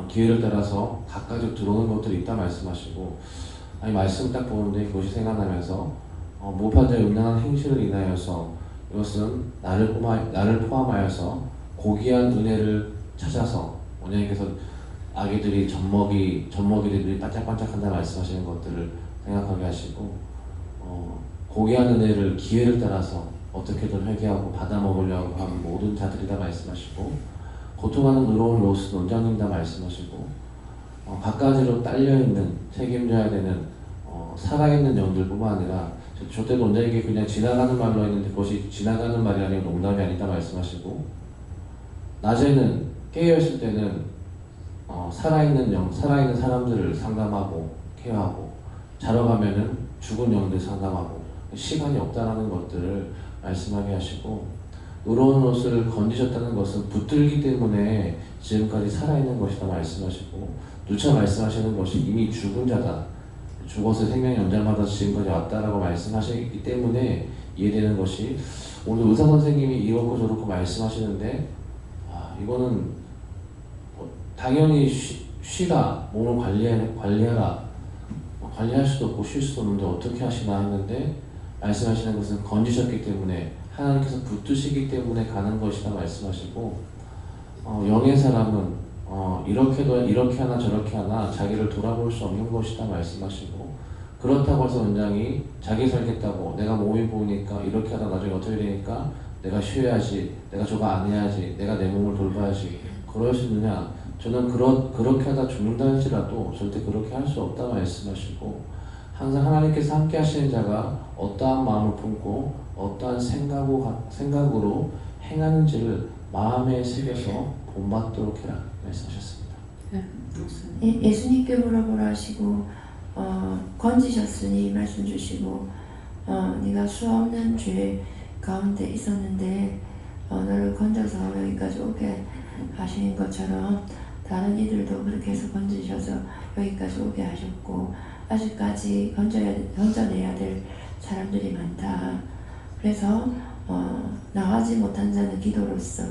기회를 따라서 가까이 들어오는 것들이 있다 말씀하시고 말씀 딱 보는데 그것이 생각나면서 모판자의 음란한 행실을 인하여서 이것은 나를 포함하여서 고귀한 은혜를 찾아서 원장님께서 아기들이 젖먹이들이 반짝반짝한다 말씀하시는 것들을 생각하게 하시고 고귀한 은혜를 기회를 따라서 어떻게든 회개하고 받아먹으려고 하는 모든 자들이다 말씀하시고, 고통하는 의로운 롯은 원장님다 말씀하시고, 갖가지로 딸려있는 책임져야 되는 살아있는 영들뿐만 아니라, 저때도 원장님께 그냥 지나가는 말로 했는데 그것이 지나가는 말이 아니고 농담이 아니다 말씀하시고, 낮에는 깨어있을 때는 살아있는 영, 살아있는 사람들을 상담하고 케어하고, 자러 가면은 죽은 영들 상담하고, 시간이 없다라는 것들을 말씀하게 하시고, 의로운 옷을 건지셨다는 것은 붙들기 때문에 지금까지 살아있는 것이다 말씀하시고, 누차 말씀하시는 것이 이미 죽은 자다, 죽어서 생명이 연장받아서 지금까지 왔다라고 말씀하시기 때문에 이해되는 것이, 오늘 의사 선생님이 이렇고 저렇고 말씀하시는데, 이거는 당연히 쉬라, 몸을 관리하라, 관리할 수도 없고 쉴 수도 없는데 어떻게 하시나 했는데, 말씀하시는 것은 건지셨기 때문에, 하나님께서 붙드시기 때문에 가는 것이다 말씀하시고, 영의 사람은 이렇게 하나 저렇게 하나 자기를 돌아볼 수 없는 것이다 말씀하시고, 그렇다고 해서 원장이 자기 살겠다고 내가 몸이 보니까 이렇게 하다 나중에 어떻게 되니까 내가 쉬어야지, 내가 저거 안 해야지, 내가 내 몸을 돌봐야지, 그럴 수 있느냐? 저는 그렇게 하다 죽는다 할지라도 절대 그렇게 할 수 없다 말씀하시고, 항상 하나님께서 함께 하시는 자가 어떠한 마음을 품고 어떠한 생각으로 행하는지를 마음에 새겨서 본받도록 해라 말씀하셨습니다. 예수님께 물어보라 하시고, 건지셨으니 말씀 주시고, 네가 수없는 죄 가운데 있었는데 너를 건져서 여기까지 오게 하신 것처럼 다른 이들도 그렇게 해서 건지셔서 여기까지 오게 하셨고, 아직까지 건져내야 될 사람들이 많다. 그래서 나가지 못한 자는 기도로서,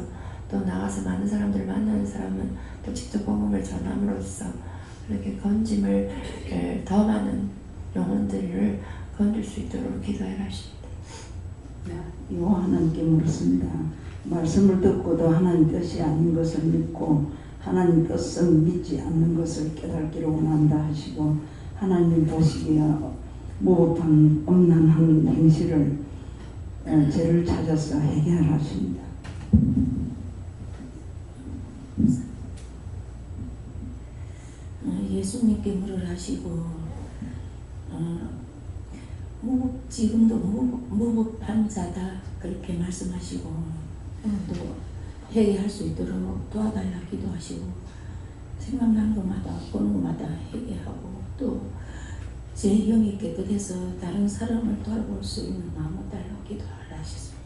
또 나가서 많은 사람들을 만나는 사람은 또 직접 복음을 전함으로써 그렇게 건짐을 더 많은 영혼들을 건질 수 있도록 기도해라 하십니다. 요 하나님께 묻습니다. 말씀을 듣고도 하나님 뜻이 아닌 것을 믿고 하나님 뜻은 믿지 않는 것을 깨닫기를 원한다 하시고, 하나님 보시기에 무법한 엄난한 행실을 죄를 찾아서 해결하라 하십니다. 예수님께 물을 하시고, 지금도 무법한 자다 그렇게 말씀하시고, 또 회개할 수 있도록 도와달라 기도하시고, 생각나는 것마다 보는 것마다 회개하고, 또 제 영이 깨끗해서 다른 사람을 돌아볼 수 있는 마음을 달라 기도하라 하셨습니다.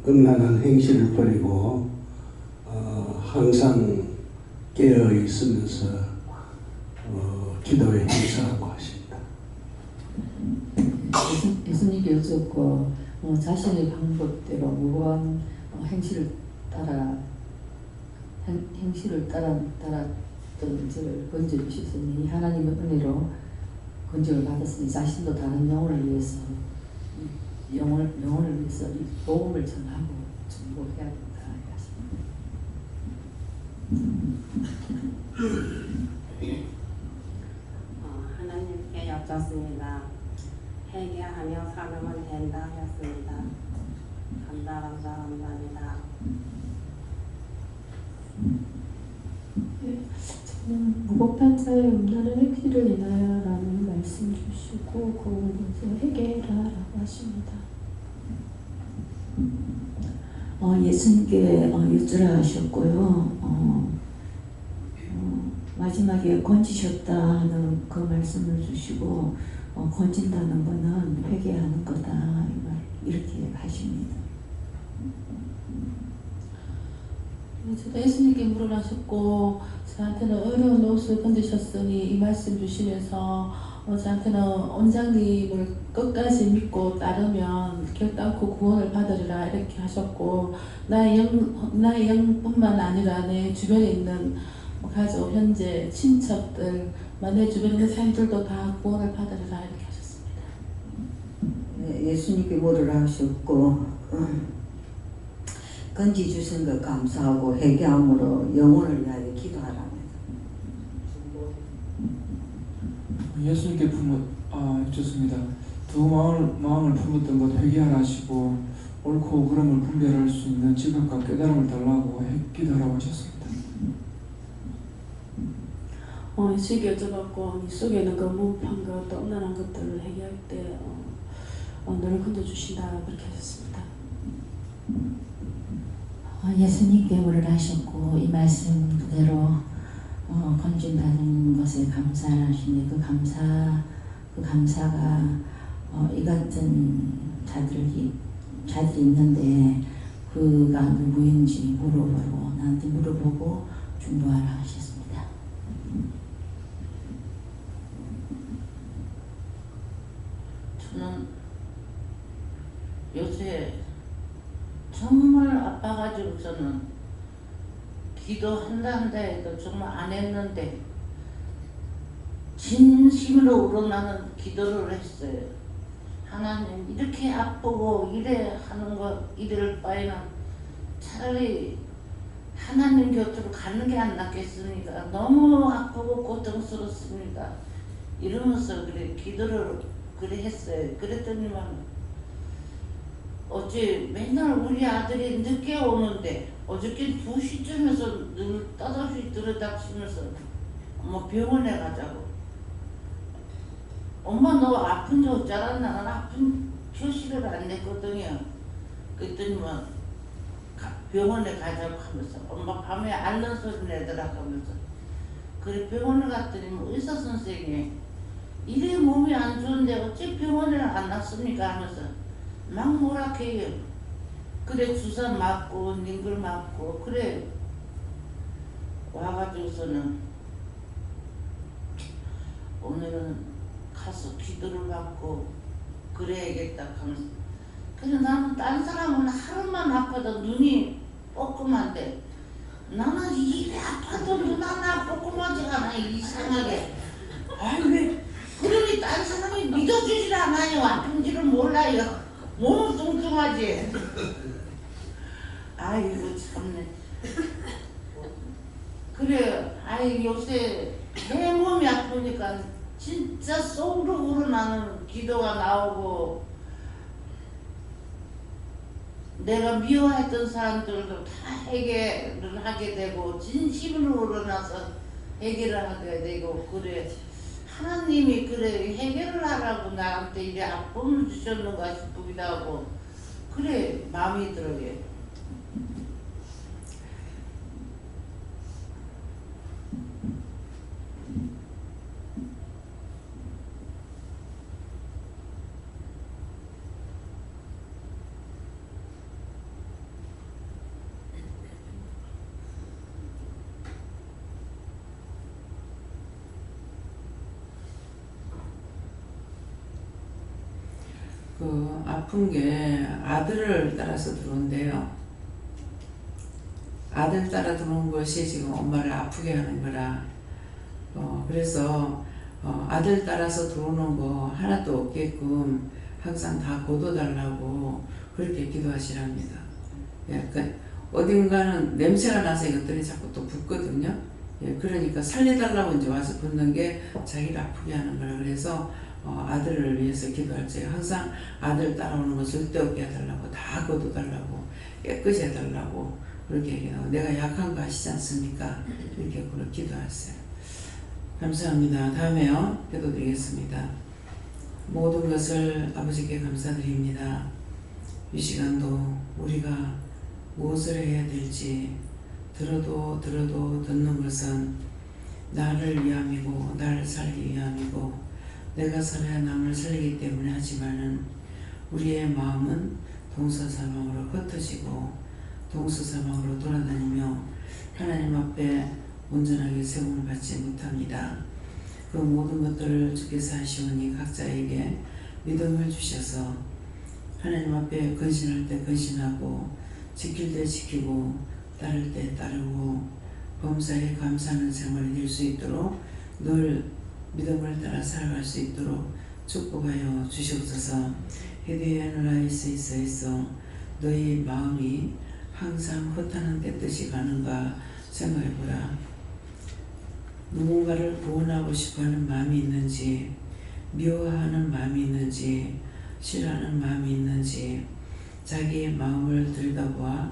음란한 행실을 버리고 항상 깨어 있으면서 기도에 힘써라고 하십니다. 예수님께 여쭙고 자신의 방법대로 무고한 행실을 따랐던 저를 건져주셨으니, 하나님의 은혜로 건져를 받았으니 자신도 다른 영혼을 위해서 영혼을 위해서 이 복음을 전하고 전보해야 된다 하셨습니다. 하나님께 여쭙습니다. 회개하며 살으면 된다 하셨습니다. 감사합니다. 저는 무법한 자의 음란한 행실을 인하여라는 말씀 주시고, 그걸 먼저 회개해라라고 하십니다. 예수님께 여쭈라 하셨고요. 마지막에 건지셨다 하는 그 말씀을 주시고, 건진다는 것은 회개하는 거다 이렇게 하십니다. 제가 예수님께 물을 하셨고, 저한테는 어려운 옷을 건지셨으니 이 말씀 주시면서 저한테는 원장님을 끝까지 믿고 따르면 결단코 구원을 받으리라 이렇게 하셨고, 나의 영뿐만 아니라 내 주변에 있는 가족, 현재 친척들, 내 주변에 있는 사람들도 다 구원을 받으리라 이렇게 하셨습니다. 예수님께 물을 하셨고, 건지 주신 것 감사하고 회개함으로 영혼을 위하여 기도하랍니다. 예수님께 좋습니다. 두 마음을 품었던 것 회개하라 하시고 옳고 그름을 분별할 수 있는 지각과 깨달음을 달라고 기도하라고 하셨습니다. 예수님께 여쭤봤고 이 속에 있는 그 무법한 것, 또 음란한 것들을 해결할 때 너를 건져주신다 그렇게 하셨습니다. 예수님께 물을 하셨고 이 말씀 그대로 건진받은 것에 감사를 하시니 그 감사가 이 같은 자들이 있는데 그가 누구인지 물어보고 나한테 물어보고 중보하라 하셨습니다. 저는 요새 정말 아파가지고서는 기도한다 해도 정말 안 했는데 진심으로 우러나는 기도를 했어요. 하나님 이렇게 아프고 이래 하는 거 이럴 바에는 차라리 하나님 곁으로 가는 게 안 낫겠습니까? 너무 아프고 고통스럽습니다. 이러면서 그래 기도를 그래 했어요. 그랬더니만 어제 맨날 우리 아들이 늦게 오는데 어저께 2시쯤에서 늘 떠다시 들여다치면서 엄마 병원에 가자고. 엄마 너 아픈 줄 줄 알았나? 난 아픈 표시를 안 냈거든요. 그랬더니만 병원에 가자고 하면서 엄마 밤에 앓는 소리 내더라고 하면서 그래 병원에 갔더니 뭐 의사 선생님이 이래 몸이 안 좋은데 어째 병원에 안 났습니까? 하면서 막 뭐라 해요. 그래 주사 맞고 닝글 맞고 그래 와가지고서는 오늘은 가서 기도를 받고 그래야겠다 하면서 그래 나는 딴 사람은 하루만 아파도 눈이 뻐끔한데 나는 이래 아파도 눈 하나 뻐끔하지가 않아 이상하게. 아이 왜 그러니 딴 사람이 믿어주질 않아요. 아픈지를 몰라요. 몸은 뚱뚱하지. 아이고 참네. 그래 아이 요새 내 몸이 아프니까 진짜 속으로 우러나는 기도가 나오고 내가 미워했던 사람들도 다 해결을 하게 되고 진심으로 우러나서 해결을 하게 되고 그래 하나님이 그래 해결을 하라고 나한테 이래 아픔을 주셨는가 싶기도 하고 그래 마음이 들어요. 그 아픈 게 아들을 따라서 들어온대요. 아들 따라 들어온 것이 지금 엄마를 아프게 하는 거라. 그래서 아들 따라서 들어오는 거 하나도 없게끔 항상 다 거둬달라고 그렇게 기도하시랍니다. 약간 어딘가는 냄새가 나서 이것들이 자꾸 또 붓거든요. 예, 그러니까 살려달라고 이제 와서 붓는 게 자기를 아프게 하는 거라. 그래서 아들을 위해서 기도할 때 항상 아들 따라오는 거 절대 없게 해달라고 다 거둬달라고 깨끗이 해달라고 그렇게 얘기하고 내가 약한 거 아시지 않습니까? 이렇게 그렇게 기도하세요. 감사합니다. 다음에요. 기도드리겠습니다. 모든 것을 아버지께 감사드립니다. 이 시간도 우리가 무엇을 해야 될지 들어도 듣는 것은 나를 위함이고 나를 살기 위함이고 내가 살아야 남을 살리기 때문에 하지만은 우리의 마음은 동서사망으로 흩어지고 동서사망으로 돌아다니며 하나님 앞에 온전하게 세움을 받지 못합니다. 그 모든 것들을 주께서 하시오니 각자에게 믿음을 주셔서 하나님 앞에 근신할 때 근신하고 지킬 때 지키고 따를 때 따르고 범사에 감사하는 생활이 될 수 있도록 늘 믿음을 따라 살아갈 수 있도록 축복하여 주시옵소서. 히드에는 아이스 있어 너희 마음이 항상 헛하는 데 뜻이 가는가 생각해보라. 누군가를 구원하고 싶어하는 마음이 있는지 미워하는 마음이 있는지 싫어하는 마음이 있는지 자기의 마음을 들여다보아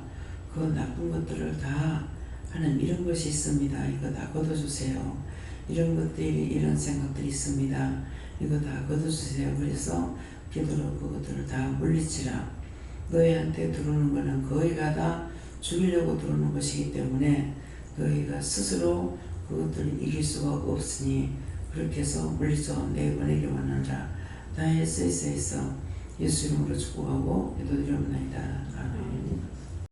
그 나쁜 것들을 다 하는 이런 것이 있습니다. 이거 다 걷어주세요. 이런 것들이 이런 생각들이 있습니다. 이거 다 걷어주세요. 그래서 기도로 그것들을 다 물리치라. 너희한테 들어오는 것은 거의가 다 죽이려고 들어오는 것이기 때문에 너희가 스스로 그것들을 이길 수가 없으니 그렇게 해서 물리쳐 내보내기 원하노라. 다 예수 예수 예수 예수 이름으로 축복하고 기도드리옵나이다. 아멘.